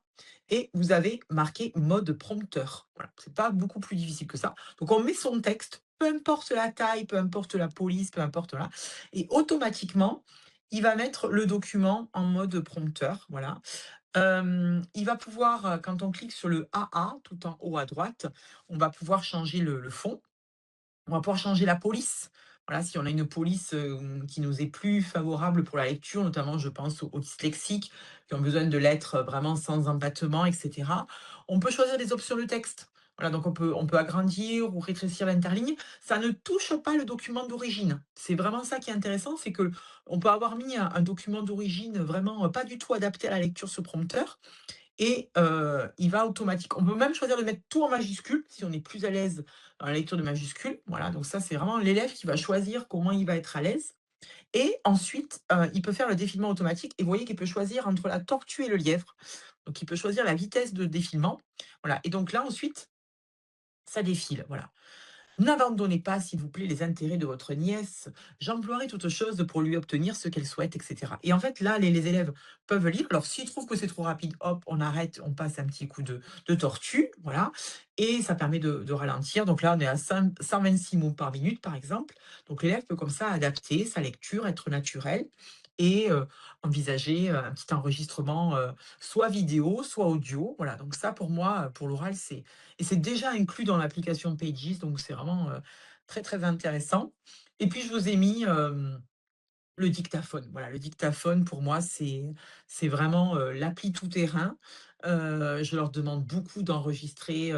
et vous avez marqué mode prompteur. Voilà, c'est pas beaucoup plus difficile que ça. Donc on met son texte, peu importe la taille, peu importe la police, peu importe, voilà, et automatiquement, il va mettre le document en mode prompteur, voilà. Il va pouvoir, quand on clique sur le AA tout en haut à droite, on va pouvoir changer le fond. On va pouvoir changer la police. Voilà, si on a une police, qui nous est plus favorable pour la lecture, notamment je pense aux dyslexiques qui ont besoin de lettres, vraiment sans empattement et cetera. On peut choisir des options de texte. Voilà, donc on peut agrandir ou rétrécir l'interligne. Ça ne touche pas le document d'origine. C'est vraiment ça qui est intéressant, c'est que on peut avoir mis un document d'origine vraiment, pas du tout adapté à la lecture ce prompteur, et il va automatique on peut même choisir de mettre tout en majuscule, si on est plus à l'aise dans la lecture de majuscules. Voilà, donc ça, c'est vraiment l'élève qui va choisir comment il va être à l'aise, et ensuite, il peut faire le défilement automatique, et vous voyez qu'il peut choisir entre la tortue et le lièvre. Donc il peut choisir la vitesse de défilement. Voilà, et donc là, ensuite, ça défile, voilà. N'abandonnez pas, s'il vous plaît, les intérêts de votre nièce. J'emploierai toute chose pour lui obtenir ce qu'elle souhaite, et cetera. Et en fait, là, les élèves peuvent lire. Alors, s'ils trouvent que c'est trop rapide, hop, on arrête, on passe un petit coup de tortue, voilà. Et ça permet de ralentir. Donc là, on est à 126 mots par minute, par exemple. Donc, l'élève peut comme ça adapter sa lecture, être naturel et envisager un petit enregistrement, soit vidéo, soit audio. Voilà, donc ça, pour moi, pour l'oral, c'est déjà inclus dans l'application Pages, donc c'est vraiment, très, très intéressant. Et puis je vous ai mis, le dictaphone. Voilà, le dictaphone pour moi, c'est vraiment, l'appli tout terrain. Je leur demande beaucoup d'enregistrer,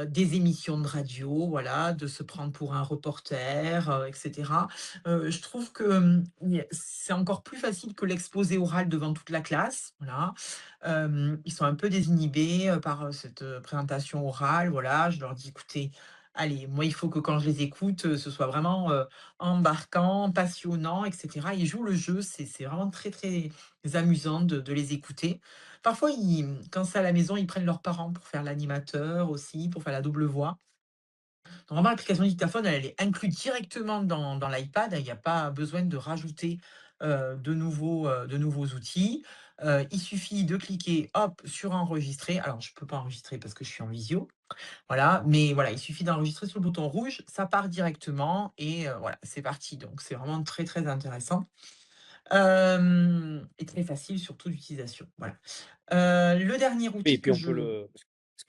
des émissions de radio, voilà, de se prendre pour un reporter, et cetera. Je trouve que, il y a c'est encore plus facile que l'exposé oral devant toute la classe, voilà. Ils sont un peu désinhibés, par, cette, présentation orale, voilà. Je leur dis: «Écoutez, allez, moi, il faut que quand je les écoute, ce soit vraiment, embarquant, passionnant, et cetera. Ils jouent le jeu, c'est vraiment très, très amusant de les écouter. Parfois, quand c'est à la maison, ils prennent leurs parents pour faire l'animateur aussi, pour faire la double voix. Donc vraiment, l'application dictaphone, elle est inclue directement dans l'iPad. Il n'y a pas besoin de rajouter, de nouveaux outils. Il suffit de cliquer, hop, sur enregistrer. Alors, je ne peux pas enregistrer parce que je suis en visio, voilà, mais voilà, il suffit d'enregistrer sur le bouton rouge, ça part directement et voilà, c'est parti. Donc c'est vraiment très, très intéressant, et très facile surtout d'utilisation, voilà. Le dernier Oui, et outil puis que on peut je le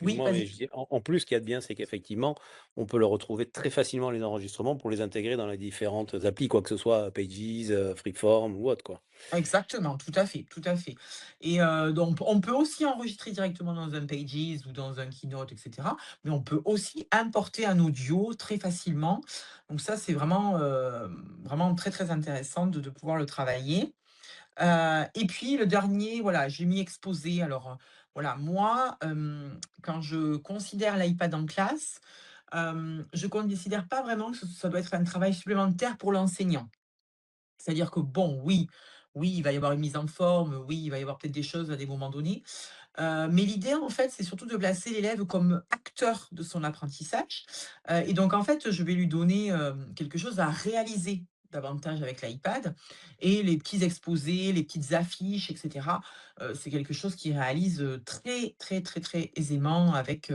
oui, excuse-moi, mais vas-y. je dis en plus, ce qu'il y a de bien, c'est qu'effectivement, on peut le retrouver très facilement les enregistrements pour les intégrer dans les différentes applis, quoi que ce soit, Pages, Freeform ou autre, quoi. Exactement, tout à fait, tout à fait, et donc on peut aussi enregistrer directement dans un Pages ou dans un Keynote, et cetera, mais on peut aussi importer un audio très facilement. Donc ça, c'est vraiment, vraiment très, très intéressant de pouvoir le travailler. Et puis le dernier, voilà, j'ai mis exposé. Alors, voilà, moi, quand je considère l'iPad en classe, je considère pas vraiment que ça doit être un travail supplémentaire pour l'enseignant. C'est-à-dire que bon, oui, oui, il va y avoir une mise en forme, oui, il va y avoir peut-être des choses à des moments donnés, mais l'idée, en fait, c'est surtout de placer l'élève comme acteur de son apprentissage, et donc en fait, je vais lui donner, quelque chose à réaliser davantage avec l'iPad, et les petits exposés, les petites affiches, et cetera, c'est quelque chose qu'il réalise, très, très, très, très aisément avec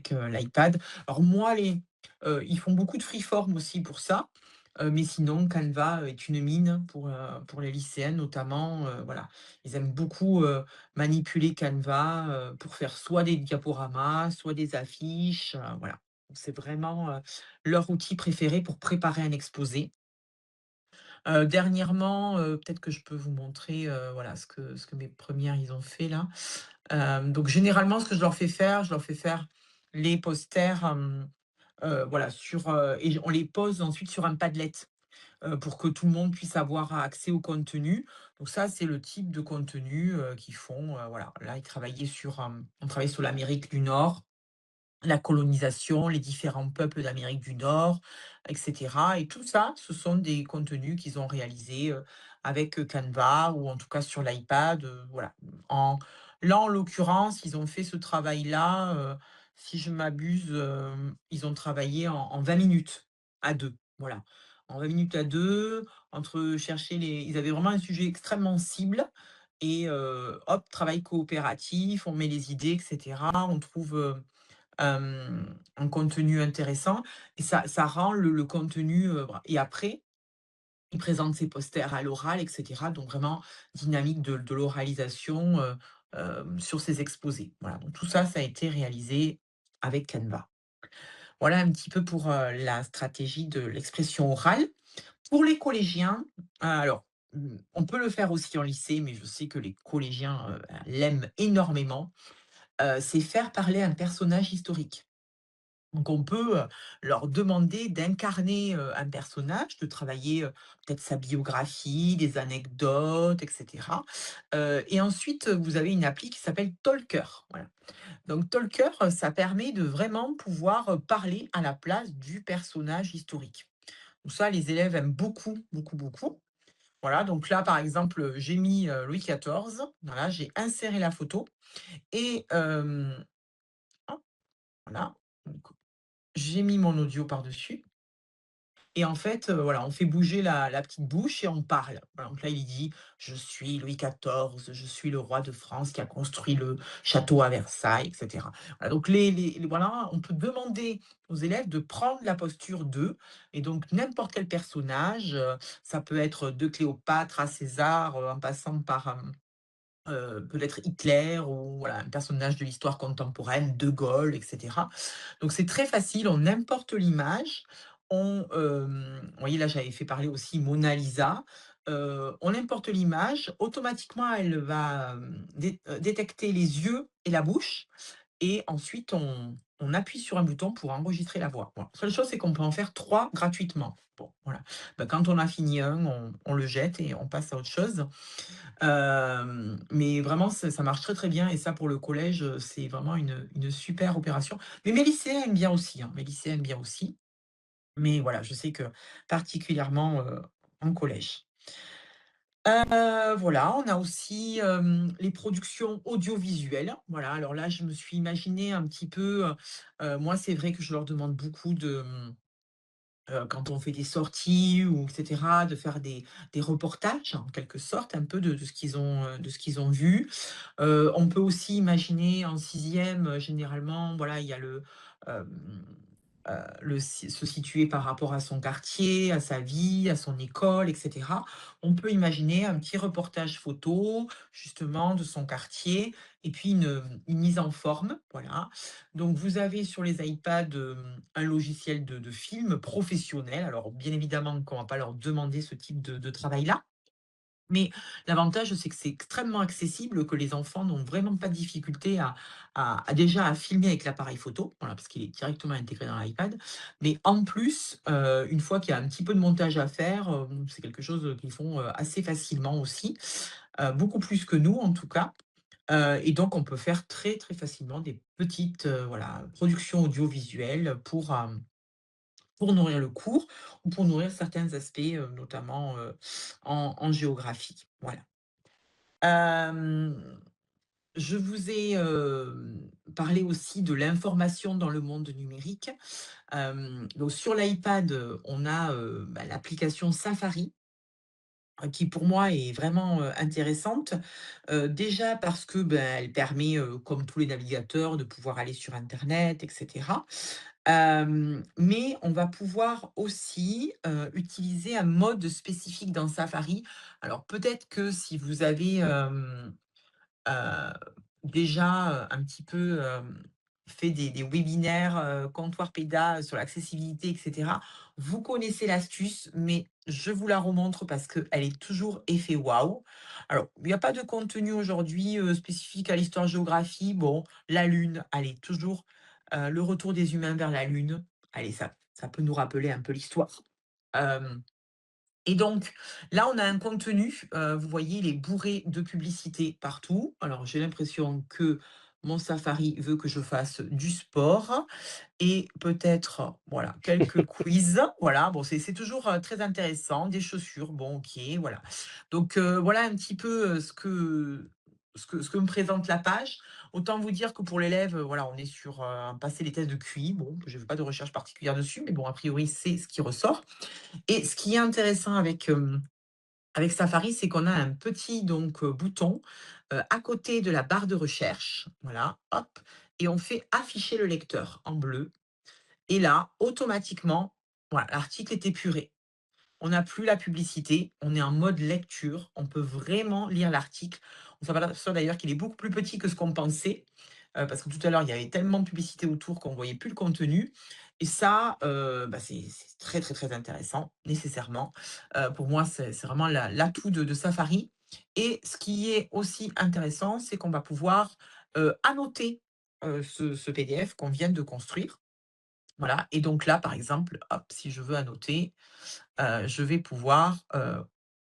l'iPad. Alors moi, ils font beaucoup de freeform aussi pour ça, mais sinon Canva est une mine pour les lycéennes notamment, voilà. Ils aiment beaucoup, manipuler Canva, pour faire soit des diaporamas, soit des affiches, voilà. Donc c'est vraiment, leur outil préféré pour préparer un exposé. Dernièrement, peut-être que je peux vous montrer, voilà, ce que mes premières ils ont fait là. Donc généralement, ce que je leur fais faire les posters, voilà, et on les pose ensuite sur un Padlet, pour que tout le monde puisse avoir accès au contenu. Donc ça, c'est le type de contenu, qu'ils font, voilà. Là, on travaille sur l'Amérique du Nord, la colonisation, les différents peuples d'Amérique du Nord, et cetera, et tout ça, ce sont des contenus qu'ils ont réalisés, avec, Canva ou en tout cas sur l'iPad, voilà. En l'occurrence, ils ont fait ce travail-là, si je m'abuse, ils ont travaillé en 20 minutes à 2, voilà. En 20 minutes à 2, entre chercher les ils avaient vraiment un sujet extrêmement cible, et hop, travail coopératif, on met les idées, et cetera. On trouve, un contenu intéressant et ça rend le contenu, bra et après, il présente ses posters à l'oral et cetera, donc vraiment dynamique de l'oralisation, sur ses exposés. Voilà, donc tout ça, ça a été réalisé avec Canva. Voilà un petit peu pour, la stratégie de l'expression orale. Pour les collégiens, alors, on peut le faire aussi en lycée, mais je sais que les collégiens, l'aiment énormément, c'est faire parler un personnage historique. Donc on peut, leur demander d'incarner, un personnage, de travailler, peut-être sa biographie, des anecdotes et cetera. Et ensuite, vous avez une appli qui s'appelle Talker, voilà. Donc Talker, ça permet de vraiment pouvoir, parler à la place du personnage historique. Donc ça, les élèves aiment beaucoup, beaucoup, beaucoup. Voilà, donc là, par exemple, j'ai mis, Louis XIV, voilà, j'ai inséré la photo et hop, voilà, donc j'ai mis mon audio par-dessus et en fait, voilà, on fait bouger la petite bouche et on parle. Voilà, donc là, il dit: «Je suis Louis XIV, je suis le roi de France qui a construit le château à Versailles» et cetera. Voilà, donc voilà, on peut demander aux élèves de prendre la posture d'eux et donc n'importe quel personnage, ça peut être de Cléopâtre à César, en passant par, peut-être Hitler ou voilà, un personnage de l'histoire contemporaine, De Gaulle et cetera. Donc c'est très facile, on importe l'image, vous voyez là j'avais fait parler aussi Mona Lisa, on importe l'image, automatiquement elle va, détecter les yeux et la bouche et ensuite on appuie sur un bouton pour enregistrer la voix. Voilà. Seule chose, c'est qu'on peut en faire 3 gratuitement. Bon, voilà. Bah, quand on a fini un, on le jette et on passe à autre chose. Mais vraiment ça marche très, très bien et ça pour le collège, c'est vraiment une super opération. Mais mes lycéens aiment bien aussi, hein, mes lycéens aiment bien aussi. Mais voilà, je sais que particulièrement, en collège. Voilà, on a aussi, les productions audiovisuelles. Voilà, alors là, je me suis imaginé un petit peu, moi, c'est vrai que je leur demande beaucoup de, quand on fait des sorties ou et cetera, de faire des reportages, en quelque sorte, un peu de ce qu'ils ont, de ce qu'ils ont vu. On peut aussi imaginer en sixième, généralement, voilà, il y a se situer par rapport à son quartier, à sa vie, à son école et cetera. On peut imaginer un petit reportage photo, justement, de son quartier et puis une mise en forme, voilà. Donc vous avez sur les iPads, un logiciel de film professionnel. Alors bien évidemment qu'on va pas leur demander ce type de travail-là, mais l'avantage, c'est que c'est extrêmement accessible, que les enfants n'ont vraiment pas de difficulté déjà à filmer avec l'appareil photo, voilà, parce qu'il est directement intégré dans l'iPad. Mais en plus, une fois qu'il y a un petit peu de montage à faire, c'est quelque chose, qu'ils font, assez facilement aussi, beaucoup plus que nous en tout cas. Et donc on peut faire très, très facilement des petites, voilà, productions audiovisuelles pour nourrir le cours ou pour nourrir certains aspects, notamment, en géographie. Voilà. Hem, je vous ai, parlé aussi de l'information dans le monde numérique. Donc sur l'iPad, on a, bah, l'application Safari, qui pour moi est vraiment, intéressante. Déjà parce que, ben, elle permet, comme tous les navigateurs, de pouvoir aller sur internet et cetera. Mais on va pouvoir aussi, utiliser un mode spécifique dans Safari. Alors peut-être que si vous avez, Heu, déjà, un petit peu, fait des webinaires, comptoir PEDA sur l'accessibilité et cetera. Vous connaissez l'astuce, mais je vous la remontre parce qu'elle est toujours effet waouh. Alors, il n'y a pas de contenu aujourd'hui, spécifique à l'histoire-géographie. Bon, la Lune, allez, toujours, le retour des humains vers la Lune. Allez, ça peut nous rappeler un peu l'histoire. Hem et donc, là, on a un contenu, vous voyez, il est bourré de publicité partout. Alors, j'ai l'impression que mon Safari veut que je fasse du sport et peut-être, voilà, quelques quiz. Voilà, bon, c'est toujours, très intéressant. Des chaussures, bon, OK, voilà. Donc, voilà un petit peu, ce que me présente la page. Autant vous dire que pour l'élève, voilà, on est sur, passer les tests de QI. Bon, je ne fais pas de recherche particulière dessus, mais bon, a priori, c'est ce qui ressort. Et ce qui est intéressant avec Safari, c'est qu'on a un petit donc, bouton, à côté de la barre de recherche, voilà, hop et on fait afficher le lecteur en bleu et là, automatiquement, voilà, l'article est épuré. On n'a plus la publicité, on est en mode lecture, on peut vraiment lire l'article. On s'aperçoit d'ailleurs qu'il est beaucoup plus petit que ce qu'on pensait, parce que tout à l'heure, il y avait tellement de publicité autour qu'on ne voyait plus le contenu et ça, bah, c'est très, très, très intéressant, nécessairement. Pour moi, c'est vraiment l'atout de Safari et ce qui est aussi intéressant, c'est qu'on va pouvoir, annoter, ce PDF qu'on vient de construire. Voilà et donc là, par exemple, hop, si je veux annoter, je vais pouvoir,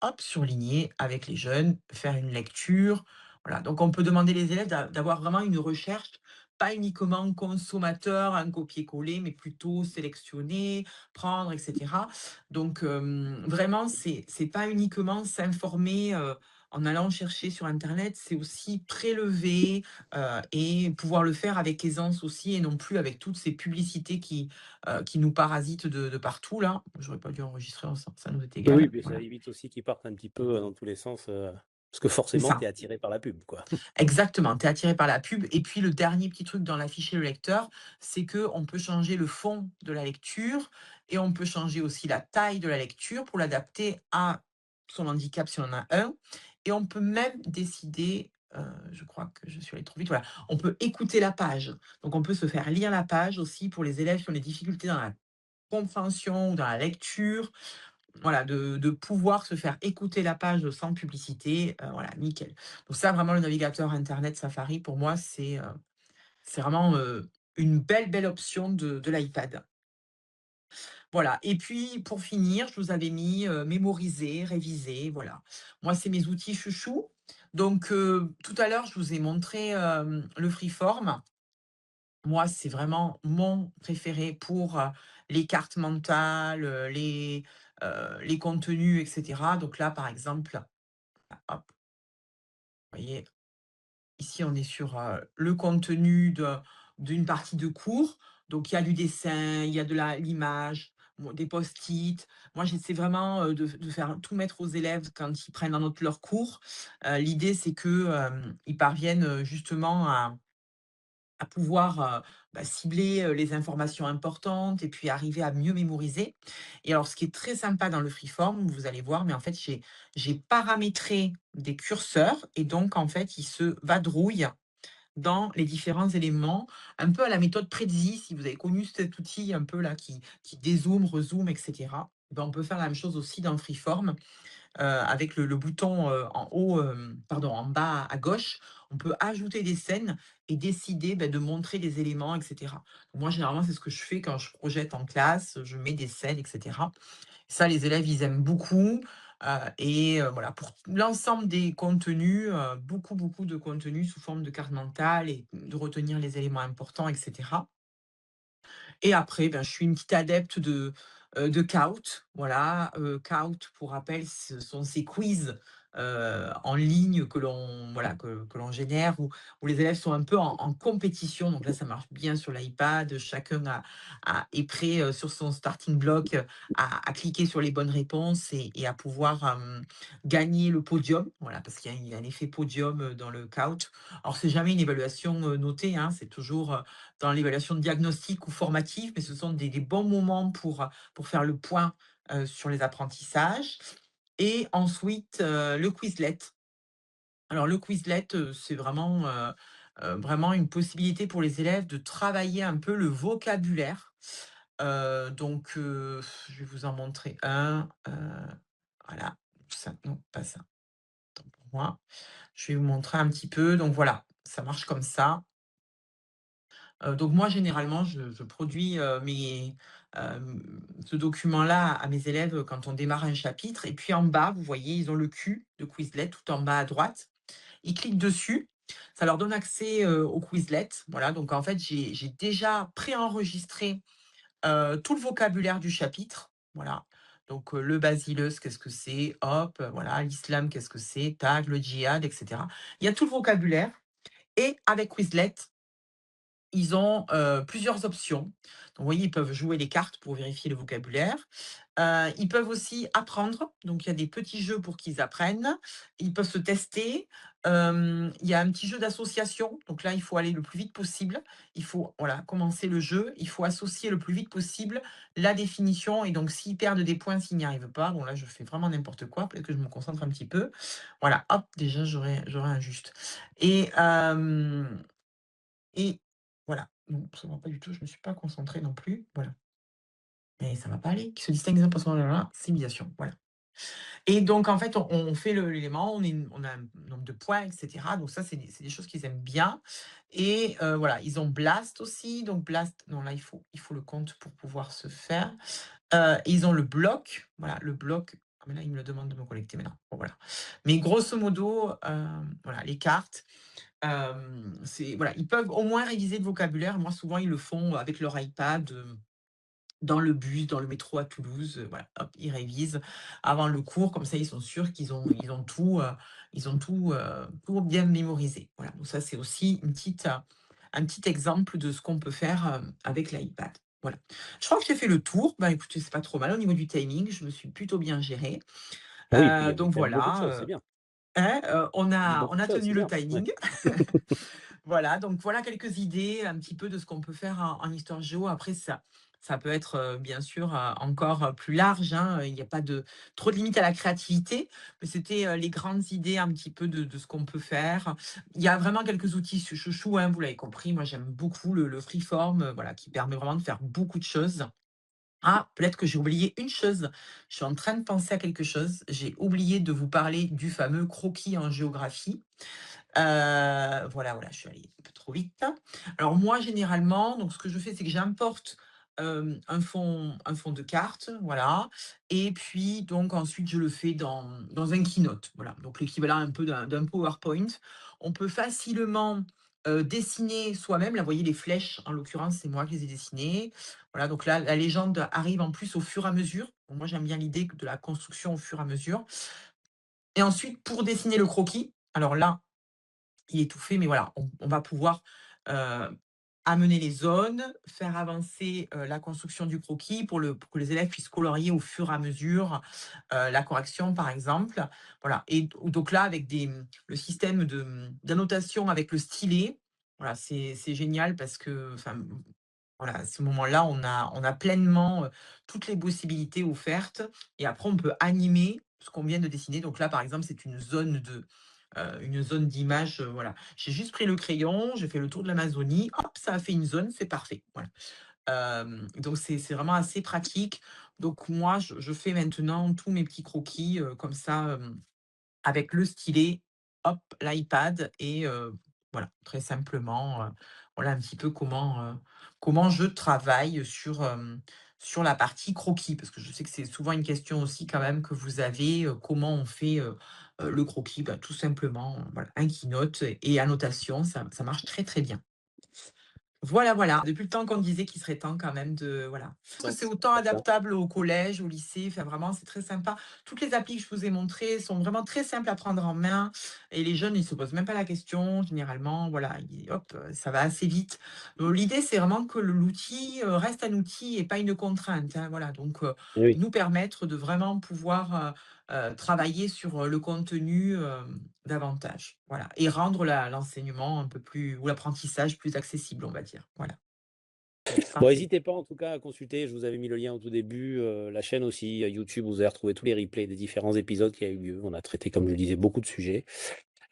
hop, surligner avec les jeunes, faire une lecture. Voilà, donc on peut demander les élèves d'avoir vraiment une recherche, pas uniquement consommateur, un copier-coller, mais plutôt sélectionner, prendre et cetera. Donc vraiment, c'est pas uniquement s'informer, en allant chercher sur internet, c'est aussi prélever, et pouvoir le faire avec aisance aussi et non plus avec toutes ces publicités qui nous parasitent de partout là. J'aurais pas dû enregistrer, ça nous est Oui, oui, égal, puis ça voilà. évite aussi qu'ils partent un petit peu, dans tous les sens, parce que C'est forcément, tu ça, es attiré par la pub, quoi. exactement, tu es attiré par la pub et puis le dernier petit truc dans l'afficher le lecteur, c'est qu'on peut changer le fond de la lecture et on peut changer aussi la taille de la lecture pour l'adapter à son handicap si on en a un et on peut même décider, je crois que je suis allée trop vite, voilà, on peut écouter la page. Donc on peut se faire lire la page aussi pour les élèves qui ont des difficultés dans la compréhension ou dans la lecture. Voilà, de pouvoir se faire écouter la page sans publicité, voilà, nickel. Donc ça, vraiment, le navigateur internet Safari, pour moi, c'est vraiment, une belle, belle option de l'iPad. Voilà et puis, pour finir, je vous avais mis, mémoriser, réviser, voilà. Moi, c'est mes outils chouchous. Donc, tout à l'heure, je vous ai montré, le Freeform. Moi, c'est vraiment mon préféré pour, les cartes mentales, les contenus et cetera. Donc là, par exemple, hop, vous voyez, ici, on est sur, le contenu d'une partie de cours. Donc il y a du dessin, il y a de l'image, bon, des post-it. Moi, j'essaie vraiment, de faire tout mettre aux élèves quand ils prennent en note leur cours. L'idée, c'est que, ils parviennent, justement à pouvoir, bah, cibler, les informations importantes et puis arriver à mieux mémoriser et alors ce qui est très sympa dans le Freeform, vous allez voir, mais en fait, j'ai paramétré des curseurs et donc en fait, ils se vadrouillent dans les différents éléments, un peu à la méthode Prezi, si vous avez connu cet outil un peu là qui dézoome, rezoome et cetera. Ben, on peut faire la même chose aussi dans Freeform avec le bouton, en haut, pardon, en bas à gauche, on peut ajouter des scènes et décider, de montrer des éléments et cetera. Moi, généralement, c'est ce que je fais quand je projette en classe, je mets des scènes et cetera. Ça, les élèves, ils aiment beaucoup, et voilà, pour l'ensemble des contenus, beaucoup, beaucoup de contenus sous forme de carte mentale et de retenir les éléments importants et cetera. Et après, ben, je suis une petite adepte de Kahoot. Voilà, Kahoot, pour rappel, ce sont ces quiz, en ligne que l'on voilà, que l'on génère où les élèves sont un peu en compétition. Donc là, ça marche bien sur l'iPad. Chacun est prêt, sur son starting block, à cliquer sur les bonnes réponses et à pouvoir, gagner le podium. Voilà, parce qu'il y a un effet podium, dans le Kahoot. Alors, c'est jamais une évaluation, notée, hein, c'est toujours, dans l'évaluation diagnostique ou formative, mais ce sont des bons moments pour faire le point, sur les apprentissages et ensuite, le Quizlet. Alors le Quizlet, c'est vraiment une possibilité pour les élèves de travailler un peu le vocabulaire. Donc, je vais vous en montrer un, voilà, ça non, pas ça, autant pour moi. Je vais vous montrer un petit peu, donc voilà, ça marche comme ça. Donc moi, généralement, je produis, ce document-là à mes élèves quand on démarre un chapitre et puis en bas, vous voyez, ils ont le Q de Quizlet tout en bas à droite. Ils cliquent dessus, ça leur donne accès, au Quizlet. Voilà, donc en fait, j'ai déjà préenregistré, tout le vocabulaire du chapitre. Voilà, donc le basileus, qu'est-ce que c'est? Hop, voilà, l'islam, qu'est-ce que c'est? Tac, le djihad et cetera. Il y a tout le vocabulaire et avec Quizlet ils ont, plusieurs options. Donc vous voyez, ils peuvent jouer les cartes pour vérifier le vocabulaire. Ils peuvent aussi apprendre, donc il y a des petits jeux pour qu'ils apprennent. Ils peuvent se tester. Il y a un petit jeu d'association, donc là, il faut aller le plus vite possible. Il faut, voilà, commencer le jeu, il faut associer le plus vite possible la définition et donc s'ils perdent des points, s'ils n'y arrivent pas, bon là, je fais vraiment n'importe quoi, peut-être que je me concentre un petit peu. Voilà, hop, déjà j'aurai un juste et voilà, non, ça va pas du tout, je me suis pas concentrée non plus, voilà. Mais ça va pas aller. Qui se distingue des autres civilisation, voilà. Et donc en fait, on fait l'élément, on a un nombre de points et cetera. Donc ça, c'est des choses qu'ils aiment bien et voilà, ils ont Blast aussi, donc Blast non, là, il faut le compte pour pouvoir se faire. Ils ont le bloc, voilà, le bloc ah mais là, il me le demande de me connecter maintenant. Bon voilà. Mais grosso modo, voilà, les cartes, c'est voilà, ils peuvent au moins réviser le vocabulaire. Moi, souvent, ils le font avec leur iPad, dans le bus, dans le métro à Toulouse, voilà, hop, ils révisent avant le cours, comme ça ils sont sûrs qu'ils ont tout, tout bien mémorisé. Voilà, donc ça c'est aussi un petit exemple de ce qu'on peut faire, avec l'iPad. Voilà. Je crois que j'ai fait le tour. Bah, écoutez, c'est pas trop mal au niveau du timing, je me suis plutôt bien gérée. Oui, puis il y avait Donc quand même beaucoup de voilà, choses, c'est bien. hein, on Il y a a beaucoup on de a choses, tenu c'est le bien, ouais. timing. Voilà, donc voilà quelques idées un petit peu de ce qu'on peut faire en histoire géo. Après ça peut être, bien sûr, encore, plus large, hein, il n'y a pas de trop de limite à la créativité, mais c'était, les grandes idées un petit peu de ce qu'on peut faire. Il y a vraiment quelques outils chouchou, hein, vous l'avez compris, moi j'aime beaucoup le Freeform, voilà, qui permet vraiment de faire beaucoup de choses. Ah, peut-être que j'ai oublié une chose. Je suis en train de penser à quelque chose. J'ai oublié de vous parler du fameux croquis en géographie. Voilà, voilà, je suis allée un peu trop vite. Alors moi, généralement, donc ce que je fais, c'est que j'importe, un fond de carte, voilà et puis donc ensuite je le fais dans un Keynote, voilà, donc l'équivalent un peu d'un PowerPoint. On peut facilement, dessiner soi-même. Là, vous voyez les flèches, en l'occurrence, c'est moi qui les ai dessinées. Voilà, donc là, la légende arrive en plus au fur et à mesure. Donc moi, j'aime bien l'idée de la construction au fur et à mesure et ensuite pour dessiner le croquis, alors là, il est tout fait, mais voilà, on va pouvoir, heu, amener les zones, faire avancer, la construction du croquis pour que les élèves puissent colorier au fur et à mesure, la correction, par exemple. Voilà et donc là, avec le système d'annotation avec le stylet, voilà, c'est génial parce que, enfin, voilà, à ce moment-là, on a pleinement, toutes les possibilités offertes et après on peut animer ce qu'on vient de dessiner. Donc là, par exemple, c'est une zone d'image, voilà. J'ai juste pris le crayon, j'ai fait le tour de l'Amazonie, hop, ça a fait une zone, c'est parfait, voilà. Donc c'est vraiment assez pratique. Donc moi, je fais maintenant tous mes petits croquis, comme ça, avec le stylet, hop, l'iPad et voilà, très simplement, voilà un petit peu comment je travaille sur la partie croquis. Parce que je sais que c'est souvent une question aussi quand même que vous avez, comment on fait, le croquis? Bah, tout simplement, voilà, un keynote et annotation, ça marche très, très bien. Voilà, voilà. Depuis le temps qu'on disait qu'il serait temps quand même de voilà. Parce que c'est autant Pour ça. adaptable au collège, au lycée, enfin vraiment c'est très sympa. Toutes les applis que je vous ai montrées sont vraiment très simples à prendre en main et les jeunes, ils se posent même pas la question généralement, voilà, hop, ça va assez vite. L'idée, c'est vraiment que l'outil, reste un outil et pas une contrainte, hein, voilà, donc Eh oui. nous permettre de vraiment pouvoir, travailler sur, le contenu, davantage, voilà et rendre l'enseignement un peu plus ou l'apprentissage plus accessible, on va dire. Voilà. Bon, Bon, parfait. n'hésitez pas en tout cas à consulter, je vous avais mis le lien au tout début, la chaîne aussi, YouTube, vous allez retrouver tous les replays des différents épisodes qui a eu lieu. On a traité, comme je le disais, beaucoup de sujets.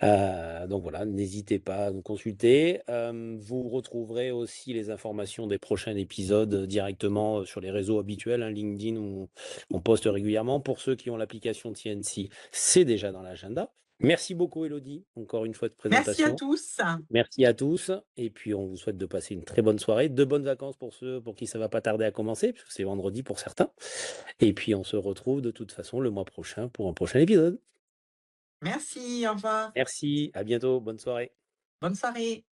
Donc voilà, n'hésitez pas à nous consulter. Vous retrouverez aussi les informations des prochains épisodes directement, sur les réseaux habituels, hein, LinkedIn où on poste régulièrement. Pour ceux qui ont l'application TNC, c'est déjà dans l'agenda. Merci beaucoup Elodie, encore une fois de Merci à présentation. tous. Merci à tous et puis on vous souhaite de passer une très bonne soirée, de bonnes vacances pour ceux pour qui ça va pas tarder à commencer, puisque c'est vendredi pour certains et puis on se retrouve de toute façon le mois prochain pour un prochain épisode. Merci, au revoir. Merci, à bientôt, bonne soirée. Bonne soirée.